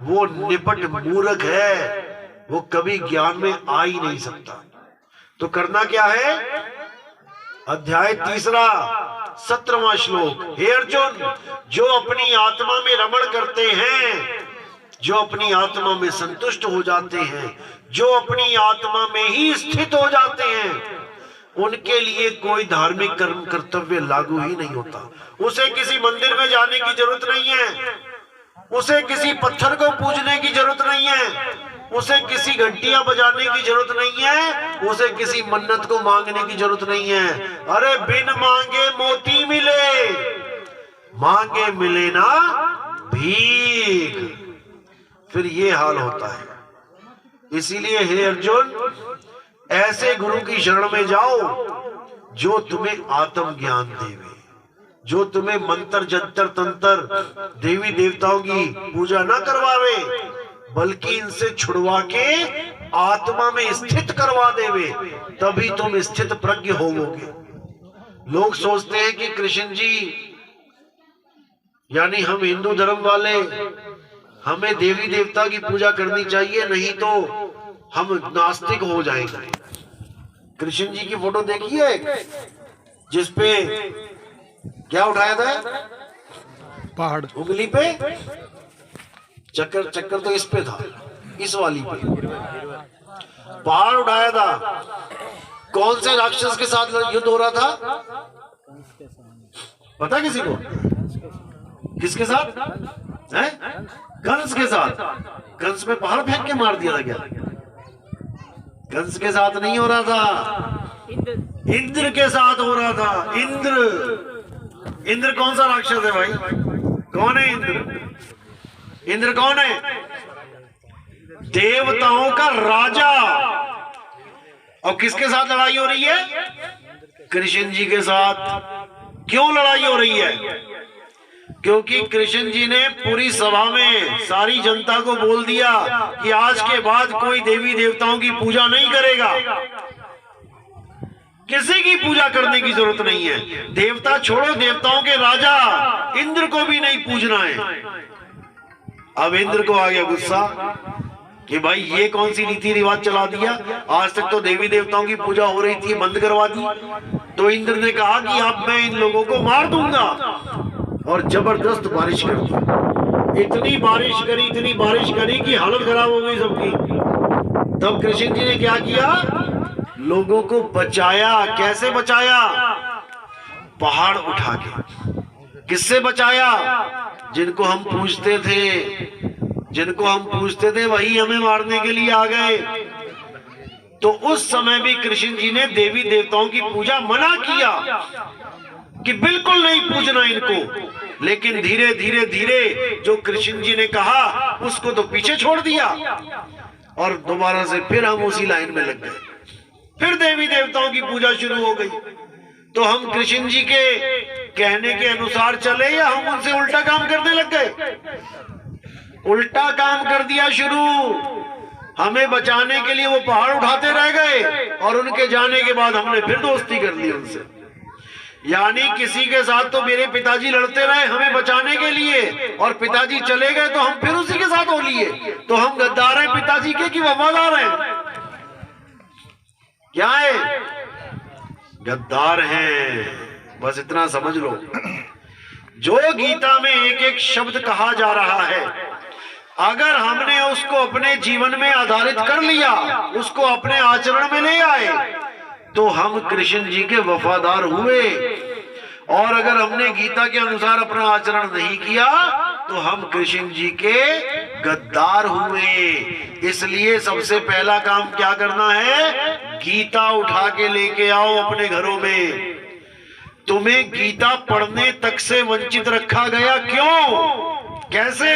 वो निपट मूर्ख है, वो कभी ज्ञान में आ ही नहीं सकता। तो करना क्या है? अध्याय 3 17वां श्लोक। हे अर्जुन, जो अपनी आत्मा में रमण करते हैं, जो अपनी आत्मा में संतुष्ट हो जाते हैं, जो अपनी आत्मा में ही स्थित हो जाते हैं, उनके लिए कोई धार्मिक कर्म कर्तव्य लागू ही नहीं होता। उसे किसी मंदिर में जाने की जरूरत नहीं है, उसे किसी पत्थर को पूजने की जरूरत नहीं है, उसे किसी घंटियां बजाने की जरूरत नहीं है, उसे किसी मन्नत को मांगने की जरूरत नहीं है। अरे बिन मांगे मोती मिले, मांगे मिले ना भीख, फिर ये हाल होता है। इसीलिए हे अर्जुन, ऐसे गुरु की शरण में जाओ जो तुम्हें आत्म ज्ञान देवे, जो तुम्हें मंत्र जंतर तंत्र देवी देवताओं की पूजा ना करवावे, बल्कि इनसे छुड़वा के आत्मा में स्थित करवा देवे, तभी तुम स्थित प्रज्ञ होवोगे। लोग सोचते हैं कि कृष्ण जी यानी हम हिंदू धर्म वाले, हमें देवी देवता की पूजा करनी चाहिए, नहीं तो हम नास्तिक हो जाएंगे। कृष्ण जी की फोटो देखिए जिसपे क्या उठाया था, पहाड़, उंगली पे चक्कर, चक्कर तो इस पे था, इस वाली पे पहाड़ उठाया था। कौन से राक्षस के साथ युद्ध हो रहा था पता किसी को? किसके साथ है? कंस के साथ। कंस में पहाड़ फेंक के मार दिया था क्या? कंस के साथ नहीं हो रहा था, इंद्र के साथ हो रहा था। इंद्र, इंद्र कौन सा राक्षस है भाई? कौन है इंद्र? इंद्र कौन है? देवताओं का राजा। और किसके साथ लड़ाई हो रही है? कृष्ण जी के साथ। क्यों लड़ाई हो रही है? क्योंकि कृष्ण जी ने पूरी सभा में सारी जनता को बोल दिया कि आज के बाद कोई देवी देवताओं की पूजा नहीं करेगा, किसी की पूजा करने की जरूरत नहीं है। देवता छोड़ो, देवताओं के राजा इंद्र को भी नहीं पूजना है। अब इंद्र को आ गया गुस्सा कि भाई ये कौन सी रीति रिवाज चला दिया, आज तक तो देवी देवताओं की पूजा हो रही थी, बंद करवा दी। तो इंद्र ने कहा कि अब मैं इन लोगों को मार दूंगा, और जबरदस्त बारिश कर दी। इतनी बारिश करी, इतनी बारिश करी कि हालत खराब हो गई सबकी। तब कृष्ण जी ने क्या किया? लोगों को बचाया। कैसे बचाया? पहाड़ उठा के। किससे बचाया? जिनको हम पूजते थे, जिनको हम पूजते थे वही हमें मारने के लिए आ गए। तो उस समय भी कृष्ण जी ने देवी देवताओं की पूजा मना किया कि बिल्कुल नहीं पूजना इनको। लेकिन धीरे धीरे धीरे जो कृष्ण जी ने कहा उसको तो पीछे छोड़ दिया, और दोबारा से फिर हम उसी लाइन में लग गए। फिर देवी देवताओं की पूजा शुरू हो गई। तो हम कृष्ण जी के कहने के अनुसार चले या हम उनसे उल्टा काम करने लग गए? उल्टा काम कर दिया शुरू। हमें बचाने के लिए वो पहाड़ उठाते रह गए, और उनके जाने के बाद हमने फिर दोस्ती कर ली उनसे। यानी किसी के साथ तो मेरे पिताजी लड़ते रहे हमें बचाने के लिए, और पिताजी चले गए तो हम फिर उसी के साथ हो लिए। तो हम गद्दार हैं पिताजी के कि वफादार हैं? क्या है? गद्दार हैं। बस इतना समझ लो। जो गीता में एक एक शब्द कहा जा रहा है, अगर हमने उसको अपने जीवन में आधारित कर लिया, उसको अपने आचरण में ले आए, तो हम कृष्ण जी के वफादार हुए। और अगर हमने गीता के अनुसार अपना आचरण नहीं किया तो हम कृष्ण जी के गद्दार हुए। इसलिए सबसे पहला काम क्या करना है? गीता उठा के लेके आओ अपने घरों में। तुम्हें गीता पढ़ने तक से वंचित रखा गया। क्यों? कैसे?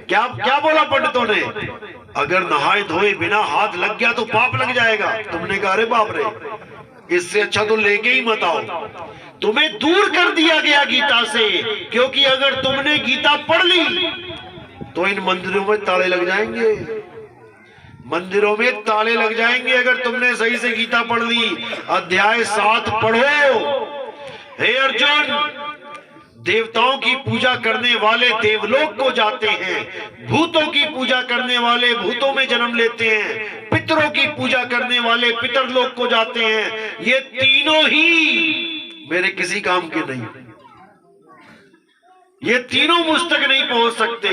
क्या क्या बोला पंडितों ने? अगर नहाए धोए बिना हाथ लग गया तो पाप लग जाएगा। तुमने कहा अरे बाप रे, इससे अच्छा तो लेके ही मत आओ। तुम्हें दूर कर दिया गया गीता से, क्योंकि अगर तुमने गीता पढ़ ली तो इन मंदिरों में ताले लग जाएंगे। मंदिरों में ताले लग जाएंगे अगर तुमने सही से गीता पढ़ ली। अध्याय 7 पढ़ो। हे अर्जुन, देवताओं की पूजा करने वाले देवलोक को जाते हैं, भूतों की पूजा करने वाले भूतों में जन्म लेते हैं, पितरों की पूजा करने वाले पितरलोक को जाते हैं। ये तीनों ही मेरे किसी काम के नहीं। ये तीनों मुझ तक नहीं पहुंच सकते,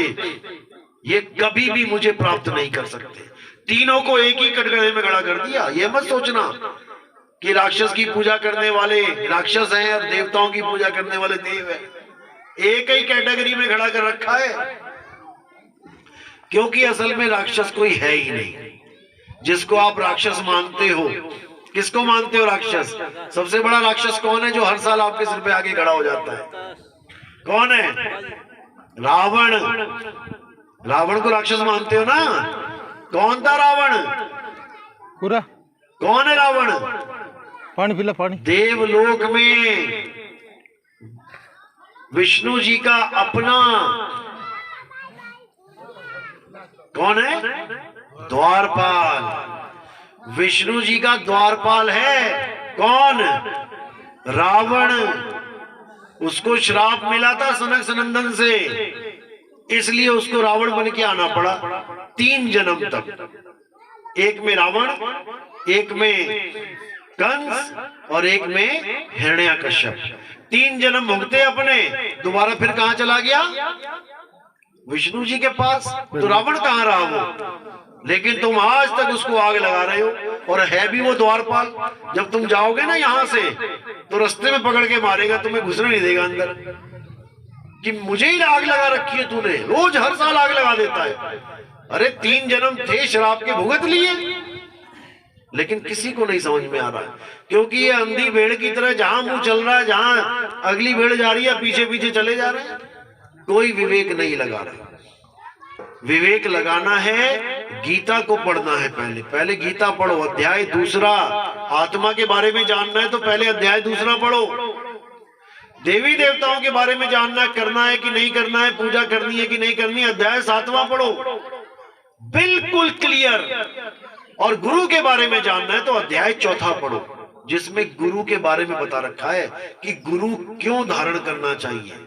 ये कभी भी मुझे प्राप्त नहीं कर सकते। तीनों को एक ही कटघरे में खड़ा कर दिया। ये मत सोचना कि राक्षस की पूजा करने वाले राक्षस हैं और देवताओं की पूजा करने वाले देव हैं। एक ही कैटेगरी में खड़ा कर रखा है। क्योंकि असल में राक्षस कोई है ही नहीं। जिसको आप राक्षस मानते हो, किसको मानते हो राक्षस? सबसे बड़ा राक्षस कौन है जो हर साल आपके सिर पे आगे खड़ा हो जाता है? कौन है? रावण। रावण को राक्षस मानते हो ना? कौन था रावण? पूरा कौन है रावण? पानी पिला पानी। देवलोक में विष्णु जी का अपना कौन है? द्वारपाल। विष्णु जी का द्वारपाल है कौन? रावण। उसको श्राप मिला था सनक सनंदन से, इसलिए उसको रावण बन के आना पड़ा 3 जन्म तक। एक में रावण, एक में कंस और एक में हिरण्याकश्यप। 3 जन्म भुगते अपने, दोबारा फिर कहां चला गया? विष्णु जी के पास। तो रावण कहां रहा वो? लेकिन तुम आज तक उसको आग लगा रहे हो, और है भी वो द्वारपाल। जब तुम जाओगे ना यहां से तो रास्ते में पकड़ के मारेगा, तुम्हें घुसने नहीं देगा अंदर, कि मुझे ही आग लगा रखी है तूने। रोज हर साल आग लगा देता है। अरे 3 जन्म थे, शराब के भुगत लिए, लेकिन किसी को नहीं समझ में आ रहा है, क्योंकि ये अंधी भेड़ की तरह जहां मुंह चल रहा है, जहां अगली भेड़ जा रही है पीछे पीछे चले जा रहे हैं। कोई विवेक नहीं लगा रहा। विवेक लगाना है, गीता को पढ़ना है। पहले गीता पढ़ो, अध्याय 2। आत्मा के बारे में जानना है तो पहले अध्याय 2 पढ़ो। देवी देवताओं के बारे में जानना है, करना है कि नहीं करना है, पूजा करनी है कि नहीं करनी है, अध्याय 7 पढ़ो, बिल्कुल क्लियर। और गुरु के बारे में जानना है तो अध्याय 4 पढ़ो, जिसमें गुरु के बारे में बता रखा है कि गुरु क्यों धारण करना चाहिए।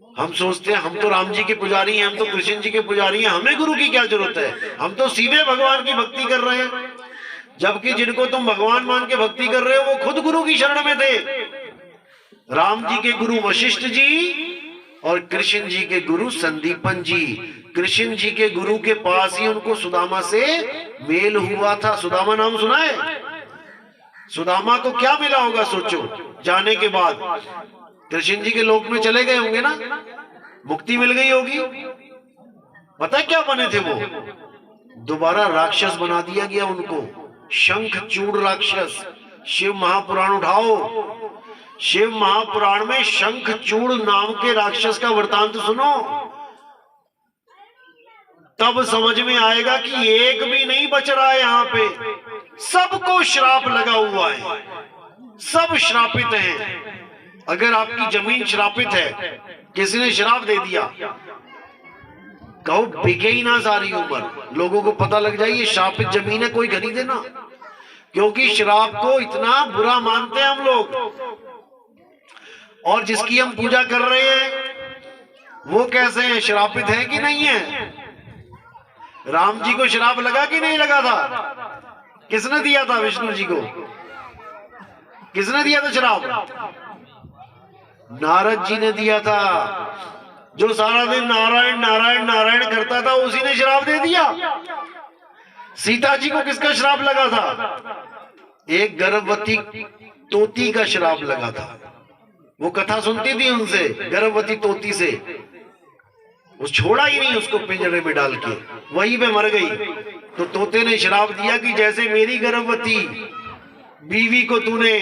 हम सोचते हैं हम तो राम जी के पुजारी हैं, हम तो कृष्ण जी के पुजारी हैं, हमें गुरु की क्या जरूरत है, हम तो सीधे भगवान की भक्ति कर रहे हैं। जबकि जिनको तुम भगवान मान के भक्ति कर रहे हो वो खुद गुरु की शरण में थे। राम जी के गुरु वशिष्ठ जी और कृष्ण जी के गुरु संदीपन जी। कृष्ण जी के गुरु के पास ही उनको सुदामा से मेल हुआ था। सुदामा नाम सुना है? सुदामा को क्या मिला होगा सोचो। जाने के बाद कृष्ण जी के लोक में चले गए होंगे ना, मुक्ति मिल गई होगी। पता है क्या बने थे वो? दोबारा राक्षस बना दिया गया उनको, शंखचूड़ राक्षस। शिव महापुराण उठाओ, शिव महापुराण में शंखचूड़ नाम के राक्षस का वृतांत सुनो, तब समझ में आएगा कि एक भी नहीं बच रहा है यहाँ पे, सबको श्राप लगा हुआ है, सब श्रापित हैं। अगर आपकी जमीन श्रापित है, किसी ने श्राप दे दिया, कहो बिके ही ना सारी उम्र, लोगों को पता लग जाए ये श्रापित जमीन है, कोई खरीदे ना। क्योंकि श्राप को इतना बुरा मानते हैं हम लोग। और जिसकी हम पूजा कर रहे हैं वो कैसे हैं, श्रापित है कि नहीं है? राम जी को श्राप लगा कि नहीं लगा था? किसने दिया था? विष्णु जी को। किसने दिया था श्राप? नारद जी ने दिया था। जो सारा दिन नारायण नारायण नारायण करता था उसी ने श्राप दे दिया। सीता जी को किसका श्राप लगा था? एक गर्भवती तोती का श्राप लगा था। वो कथा सुनती थी उनसे, गर्भवती तोती से। वो छोड़ा ही नहीं उसको पिंजरे में डाल के, वहीं पे मर गई। तो तोते ने श्राप दिया कि जैसे मेरी गर्भवती बीवी को तूने,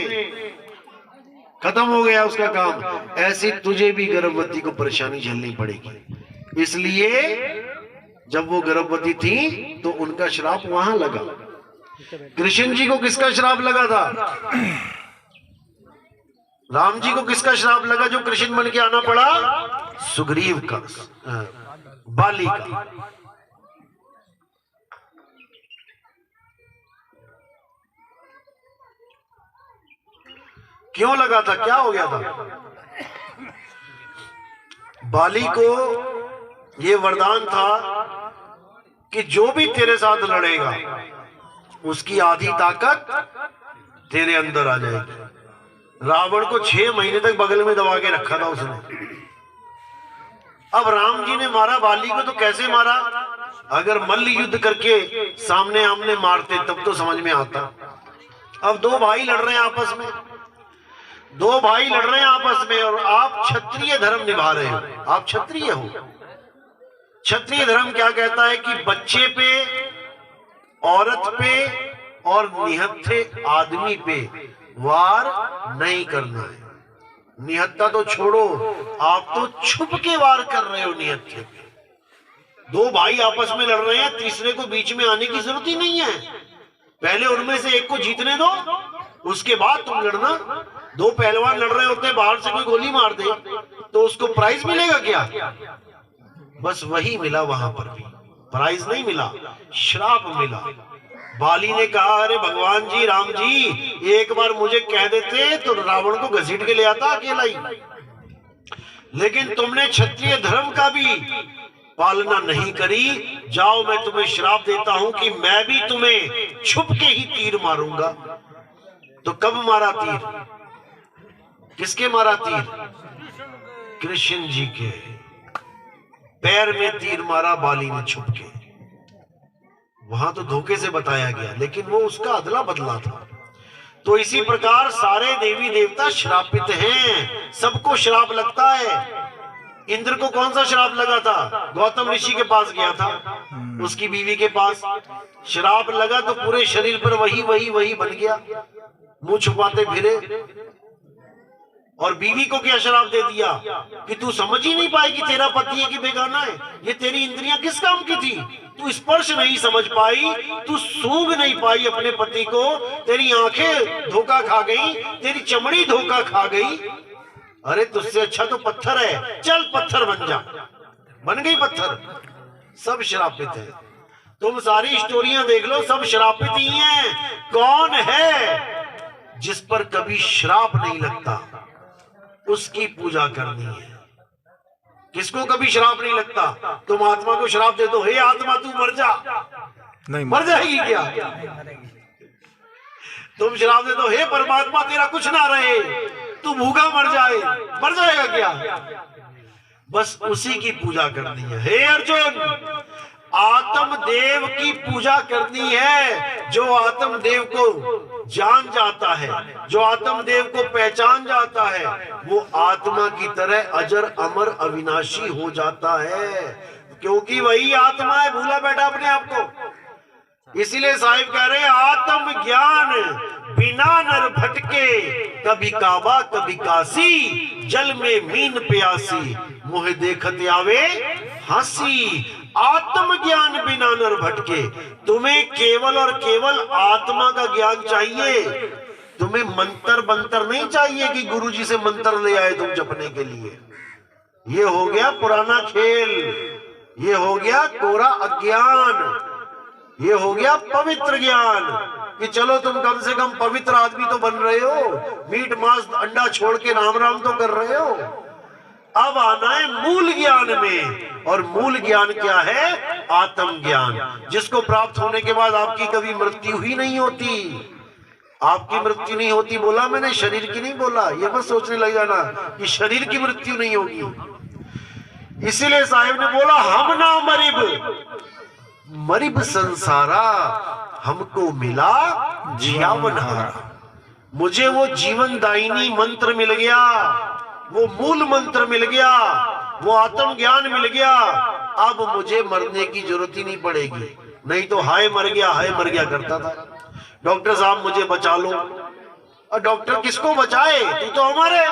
खत्म हो गया उसका काम, ऐसे तुझे भी गर्भवती को परेशानी झेलनी पड़ेगी। इसलिए जब वो गर्भवती थी तो उनका श्राप वहां लगा। कृष्ण जी को किसका श्राप लगा था? राम जी को किसका श्राप लगा जो कृष्ण बन के आना पड़ा? सुग्रीव का, बाली का। क्यों लगा था? क्या हो गया था? बाली को ये वरदान था कि जो भी तेरे साथ लड़ेगा उसकी आधी ताकत तेरे अंदर आ जाएगी। रावण को 6 महीने तक बगल में दबा के रखा था उसने। अब राम जी ने मारा बाली को, तो कैसे मारा? अगर मल्ल युद्ध करके सामने आमने मारते तब तो समझ में आता। अब 2 भाई लड़ रहे हैं आपस में, 2 भाई लड़ रहे हैं आपस में, और आप क्षत्रिय धर्म निभा रहे हो, आप क्षत्रिय हो। क्षत्रिय धर्म क्या कहता है कि बच्चे पे, औरत पे और निहत्थे आदमी पे वार नहीं करना है। निहत्था तो छोड़ो, आप तो छुप के वार कर रहे हो निहत्थे पे। दो भाई आपस में लड़ रहे हैं, तीसरे को बीच में आने की जरूरत ही नहीं है। पहले उनमें से एक को जीतने दो, उसके बाद तुम लड़ना। दो पहलवान लड़ रहे होते हैं, बाहर से कोई गोली मार दे तो उसको प्राइज मिलेगा क्या? बस वही मिला, वहां पर भी प्राइज नहीं मिला, श्राप मिला। बाली ने कहा, अरे भगवान जी, राम जी, एक बार मुझे कह देते तो रावण को घसीट के ले आता अकेला ही। लेकिन तुमने क्षत्रिय धर्म का भी पालना नहीं करी। जाओ, मैं तुम्हें श्राप देता हूं कि मैं भी तुम्हें छुप के ही तीर मारूंगा। तो कब मारा तीर? किसके मारा तीर? कृष्ण जी के पैर में तीर मारा बाली ने छुप के। वहां तो धोखे से बताया गया, लेकिन वो उसका अदला बदला था। तो इसी प्रकार सारे देवी देवता श्रापित हैं, सबको श्राप लगता है। इंद्र को कौन सा श्राप लगा था? गौतम ऋषि के पास गया था, उसकी बीवी के पास श्राप लगा तो पूरे शरीर पर वही वही वही बन गया, मुंह छुपाते फिरे। और बीवी को क्या श्राप दे दिया कि तू समझ ही नहीं पाई कि तेरा पति है कि बेगाना है। ये तेरी इंद्रियां किस काम की थी? तू स्पर्श नहीं समझ पाई, तू सूंघ नहीं पाई अपने पति को, तेरी आंखें धोखा खा गई, तेरी चमड़ी धोखा खा गई। अरे तुझसे अच्छा तो पत्थर है, चल पत्थर बन जा। बन गई पत्थर। सब श्रापित है। तुम सारी स्टोरियां देख लो, सब श्रापित ही हैं। कौन है जिस पर कभी श्राप नहीं लगता? उसकी पूजा करनी है। किसको कभी श्राप नहीं लगता? तुम आत्मा को श्राप दे दो, हे आत्मा तू मर जा, नहीं मर जाएगी क्या? तुम श्राप दे दो, हे परमात्मा तेरा कुछ ना रहे, तू भूखा मर जाए, मर जाएगा क्या? बस उसी की पूजा करनी है। हे अर्जुन, आत्मदेव की पूजा करनी है। जो आत्मदेव को जान जाता है, जो आत्मदेव को पहचान जाता है, वो आत्मा की तरह अजर अमर अविनाशी हो जाता है, क्योंकि वही आत्मा है। भूला बैठा अपने आप को। इसीलिए साहिब कह रहे हैं, आत्म ज्ञान बिना नर भटके, कभी काबा कभी काशी, जल में मीन प्यासी, मोह देखत आवे हंसी। आत्म ज्ञान बिना नर भटके। तुम्हें केवल और केवल आत्मा का ज्ञान चाहिए। तुम्हें मंत्र बंतर नहीं चाहिए कि गुरुजी से मंत्र ले आए तुम जपने के लिए। ये हो गया पुराना खेल, ये हो गया कोरा अज्ञान, ये हो गया पवित्र ज्ञान कि चलो तुम कम से कम पवित्र आदमी तो बन रहे हो, मीट मांस अंडा छोड़ के राम राम तो कर रहे हो। अब आना है मूल ज्ञान में, और मूल ज्ञान क्या है? आत्म ज्ञान, जिसको प्राप्त होने के बाद आपकी कभी मृत्यु ही नहीं होती। आपकी मृत्यु नहीं होती बोला मैंने, शरीर की नहीं बोला। ये मत सोचने लग जाना कि शरीर की मृत्यु नहीं होगी। इसीलिए साहिब ने बोला, हम ना मरिब मरिब संसारा, हमको मिला जीवन हारा। मुझे वो जीवन दायिनी मंत्र मिल गया, वो मूल मंत्र मिल गया, वो आत्म ज्ञान मिल गया। अब मुझे मरने की जरूरत ही नहीं पड़ेगी। नहीं तो हाय मर गया करता था। डॉक्टर साहब मुझे बचा लो। और डॉक्टर किसको बचाए? तू तो हमारे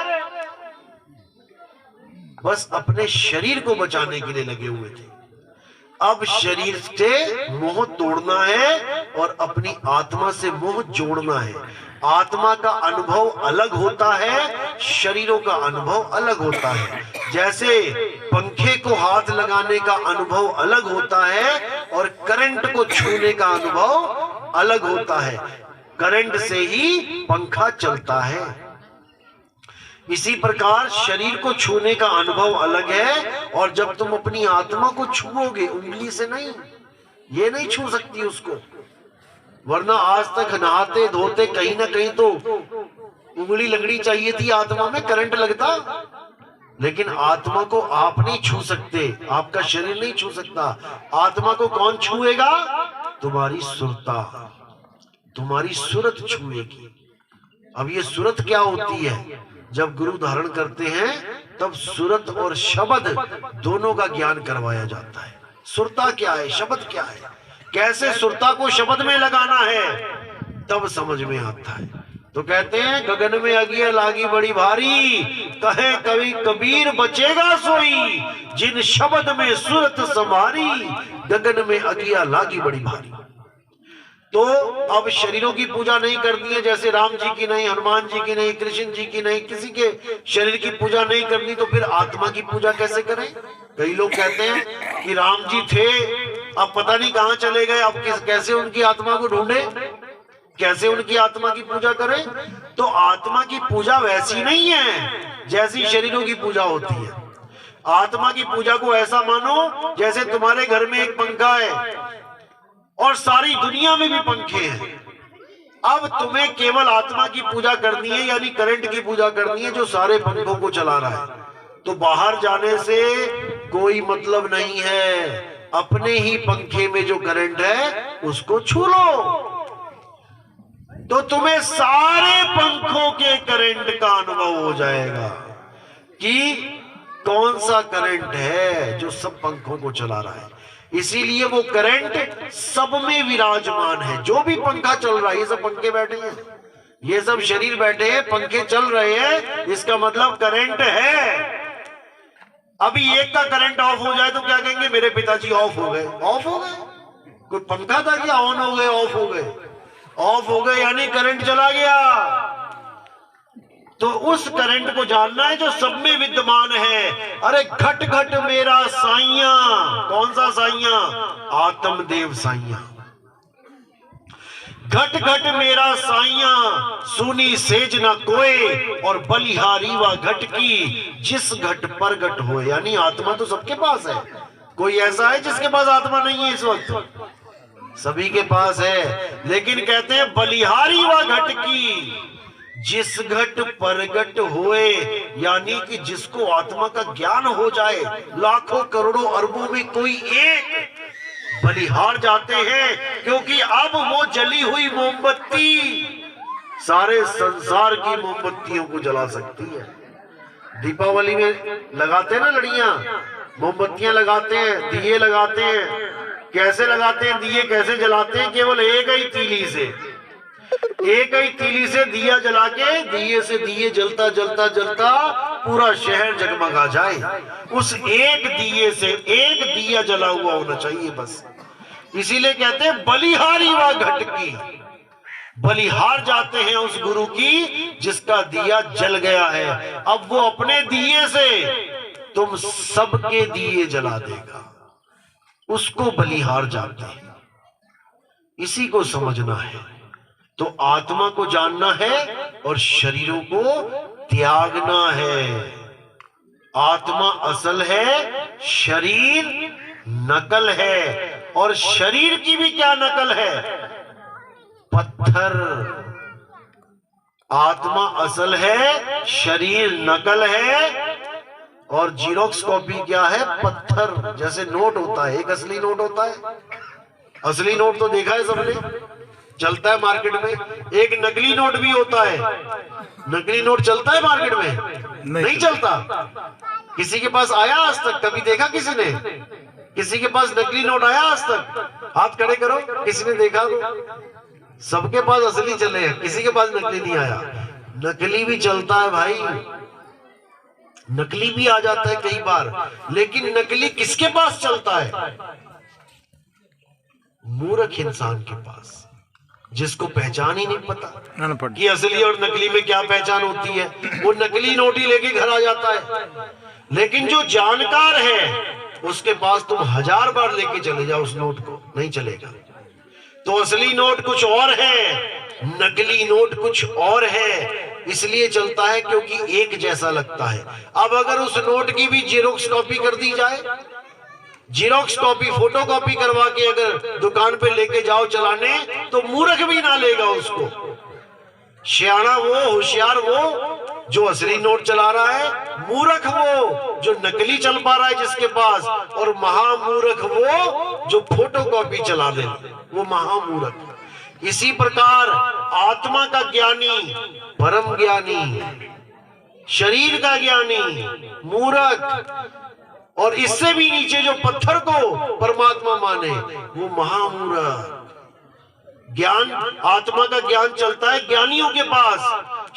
बस अपने शरीर को बचाने के लिए लगे हुए थे। अब शरीर से मोह तोड़ना है और अपनी आत्मा से मोह जोड़ना है। आत्मा का अनुभव अलग होता है, शरीरों का अनुभव अलग होता है। जैसे पंखे को हाथ लगाने का अनुभव अलग होता है और करंट को छूने का अनुभव अलग होता है। करंट से ही पंखा चलता है। इसी प्रकार शरीर को छूने का अनुभव अलग है, और जब तुम अपनी आत्मा को छूओगे, उंगली से नहीं, ये नहीं छू सकती उसको। वरना आज तक नहाते धोते कहीं ना कहीं तो उंगली लगनी चाहिए थी, आत्मा में करंट लगता। लेकिन आत्मा को आप नहीं छू सकते, आपका शरीर नहीं छू सकता। आत्मा को कौन छुएगा? तुम्हारी सुरता, तुम्हारी सुरत छुएगी। अब ये सुरत क्या होती है? जब गुरु धारण करते हैं तब सुरत और शब्द दोनों का ज्ञान करवाया जाता है। सुरता क्या है, शब्द क्या है, कैसे सुरता को शब्द में लगाना है, तब समझ में आता है। तो कहते हैं गगन में अगिया लागी बड़ी भारी, कहे कवि कबीर बचेगा सोई, जिन शब्द में सुरत संभारी, गगन में अगिया लागी बड़ी भारी। तो अब शरीरों की पूजा नहीं करनी है, जैसे राम जी की नहीं, हनुमान जी की नहीं, कृष्ण जी की नहीं, किसी के शरीर की पूजा नहीं करनी, तो फिर आत्मा की पूजा कैसे करें? कई लोग कहते हैं कि राम जी थे, अब पता नहीं कहां चले गए, अब कैसे उनकी आत्मा को ढूंढे, कैसे उनकी आत्मा की पूजा करें? तो आत्मा की पूजा वैसी नहीं है जैसी शरीरों की पूजा होती है। आत्मा की पूजा को ऐसा मानो जैसे तुम्हारे घर में एक पंखा है और सारी दुनिया में भी पंखे हैं। अब तुम्हें केवल आत्मा की पूजा करनी है, यानी करंट की पूजा करनी है जो सारे पंखों को चला रहा है। तो बाहर जाने से कोई मतलब नहीं है, अपने ही पंखे में जो करंट है उसको छू लो, तो तुम्हें सारे पंखों के करंट का अनुभव हो जाएगा कि कौन सा करंट है जो सब पंखों को चला रहा है। इसीलिए वो करंट सब में विराजमान है। जो भी पंखा चल रहा है, ये सब पंखे बैठे हैं, ये सब शरीर बैठे हैं, पंखे चल रहे हैं, इसका मतलब करंट है। अभी एक का करंट ऑफ हो जाए तो क्या कहेंगे, मेरे पिताजी ऑफ हो गए। ऑफ हो गए? कोई पंखा था क्या ऑन हो गए, ऑफ हो गए? ऑफ हो गए यानी करंट चला गया। तो उस करंट को जानना है जो सब में विद्यमान है। अरे घट घट मेरा साइया, कौन सा साइया? आत्मदेव साइया। घट घट मेरा साइया, सुनी सेज न कोय, और बलिहारी व घट की, जिस घट पर घट हो। यानी आत्मा तो सबके पास है, कोई ऐसा है जिसके पास आत्मा नहीं है? इस वक्त सभी के पास है, लेकिन कहते हैं बलिहारी व घट की, जिस घट पर घट होए, यानी कि जिसको आत्मा का ज्ञान हो जाए, लाखों करोड़ों अरबों में कोई एक बलिहार जाते हैं, क्योंकि अब वो जली हुई मोमबत्ती सारे संसार की मोमबत्तियों को जला सकती है। दीपावली में लगाते हैं ना लड़ियां, मोमबत्तियां लगाते हैं, दिए लगाते हैं। कैसे लगाते हैं दिए, कैसे जलाते हैं? केवल एक ही तीली से, एक ही तीली से दिया जला के, दिए से दिए जलता जलता जलता पूरा शहर जगमगा जाए। उस एक दिए से एक दिया जला हुआ होना चाहिए बस। इसीलिए कहते हैं बलिहारी व घट की, बलिहार जाते हैं उस गुरु की जिसका दिया जल गया है। अब वो अपने दिए से तुम सबके दिए जला देगा, उसको बलिहार जाते हैं। इसी को समझना है। तो आत्मा को जानना है और शरीरों को त्यागना है। आत्मा असल है, शरीर नकल है। और शरीर की भी क्या नकल है? पत्थर। आत्मा असल है, शरीर नकल है, और जीरोक्स कॉपी क्या है? पत्थर। जैसे नोट होता है, एक असली नोट होता है, असली नोट तो देखा है सबने, चलता है मार्केट में। एक नकली नोट भी होता है, नकली नोट चलता है मार्केट में? नहीं चलता। किसी के पास आया आज तक? कभी देखा किसी ने? किसी के पास नकली नोट आया आज तक? हाथ खड़े करो, किसी ने देखा? सबके पास असली चले हैं, किसी के पास नकली नहीं आया। नकली भी चलता है भाई, नकली भी आ जाता है कई बार, लेकिन नकली किसके पास चलता है? मूर्ख इंसान के पास, जिसको पहचान ही नहीं पता कि असली और नकली में क्या पहचान होती है। वो नकली नोट ही लेके घर आ जाता है। लेकिन जो जानकार है उसके पास तुम 1000 बार लेके चले जाओ उस नोट को, नहीं चलेगा। तो असली नोट कुछ और है, नकली नोट कुछ और है। इसलिए चलता है क्योंकि एक जैसा लगता है। अब अगर उस नोट की भी जीरोक्स कॉपी कर दी जाए, जीरोक्स कॉपी, फोटो कॉपी करवा के अगर दुकान पे लेके जाओ चलाने, तो मूर्ख भी ना लेगा उसको। सियाना वो, होशियार वो जो असली नोट चला रहा है, मूर्ख वो जो नकली चल पा रहा है जिसके पास, और महामूर्ख वो जो फोटो कॉपी चला दे, वो महामूर्ख। इसी प्रकार आत्मा का ज्ञानी परम ज्ञानी, शरीर का ज्ञानी मूर्ख, और इससे भी नीचे जो पत्थर को परमात्मा माने वो महामूर्ख। ज्ञान, आत्मा का ज्ञान चलता है ज्ञानियों के पास,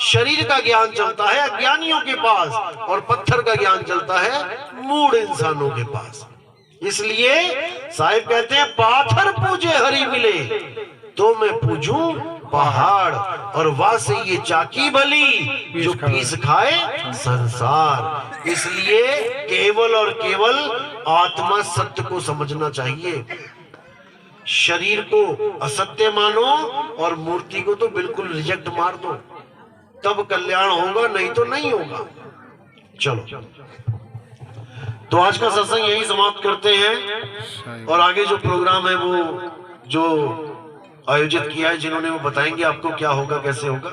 शरीर का ज्ञान चलता है अज्ञानियों के पास, और पत्थर का ज्ञान चलता है मूढ़ इंसानों के पास। इसलिए साहिब कहते हैं पाथर पूजे हरि मिले तो मैं पूजूं पहाड़, और वासे ये चाकी भली जो पीस खाए संसार। इसलिए केवल और केवल आत्मा सत्य को समझना चाहिए, शरीर को असत्य मानो और मूर्ति को तो बिल्कुल रिजेक्ट मार दो, तब कल्याण होगा, नहीं तो नहीं होगा। चलो, तो आज का सत्संग यही समाप्त करते हैं, और आगे जो प्रोग्राम है वो जो आयोजित किया है जिन्होंने, वो बताएंगे आपको क्या होगा कैसे होगा।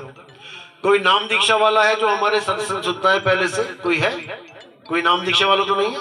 कोई नाम दीक्षा वाला है जो हमारे सत्संग सुनता है पहले से? कोई है? कोई नाम दीक्षा वाला तो नहीं है?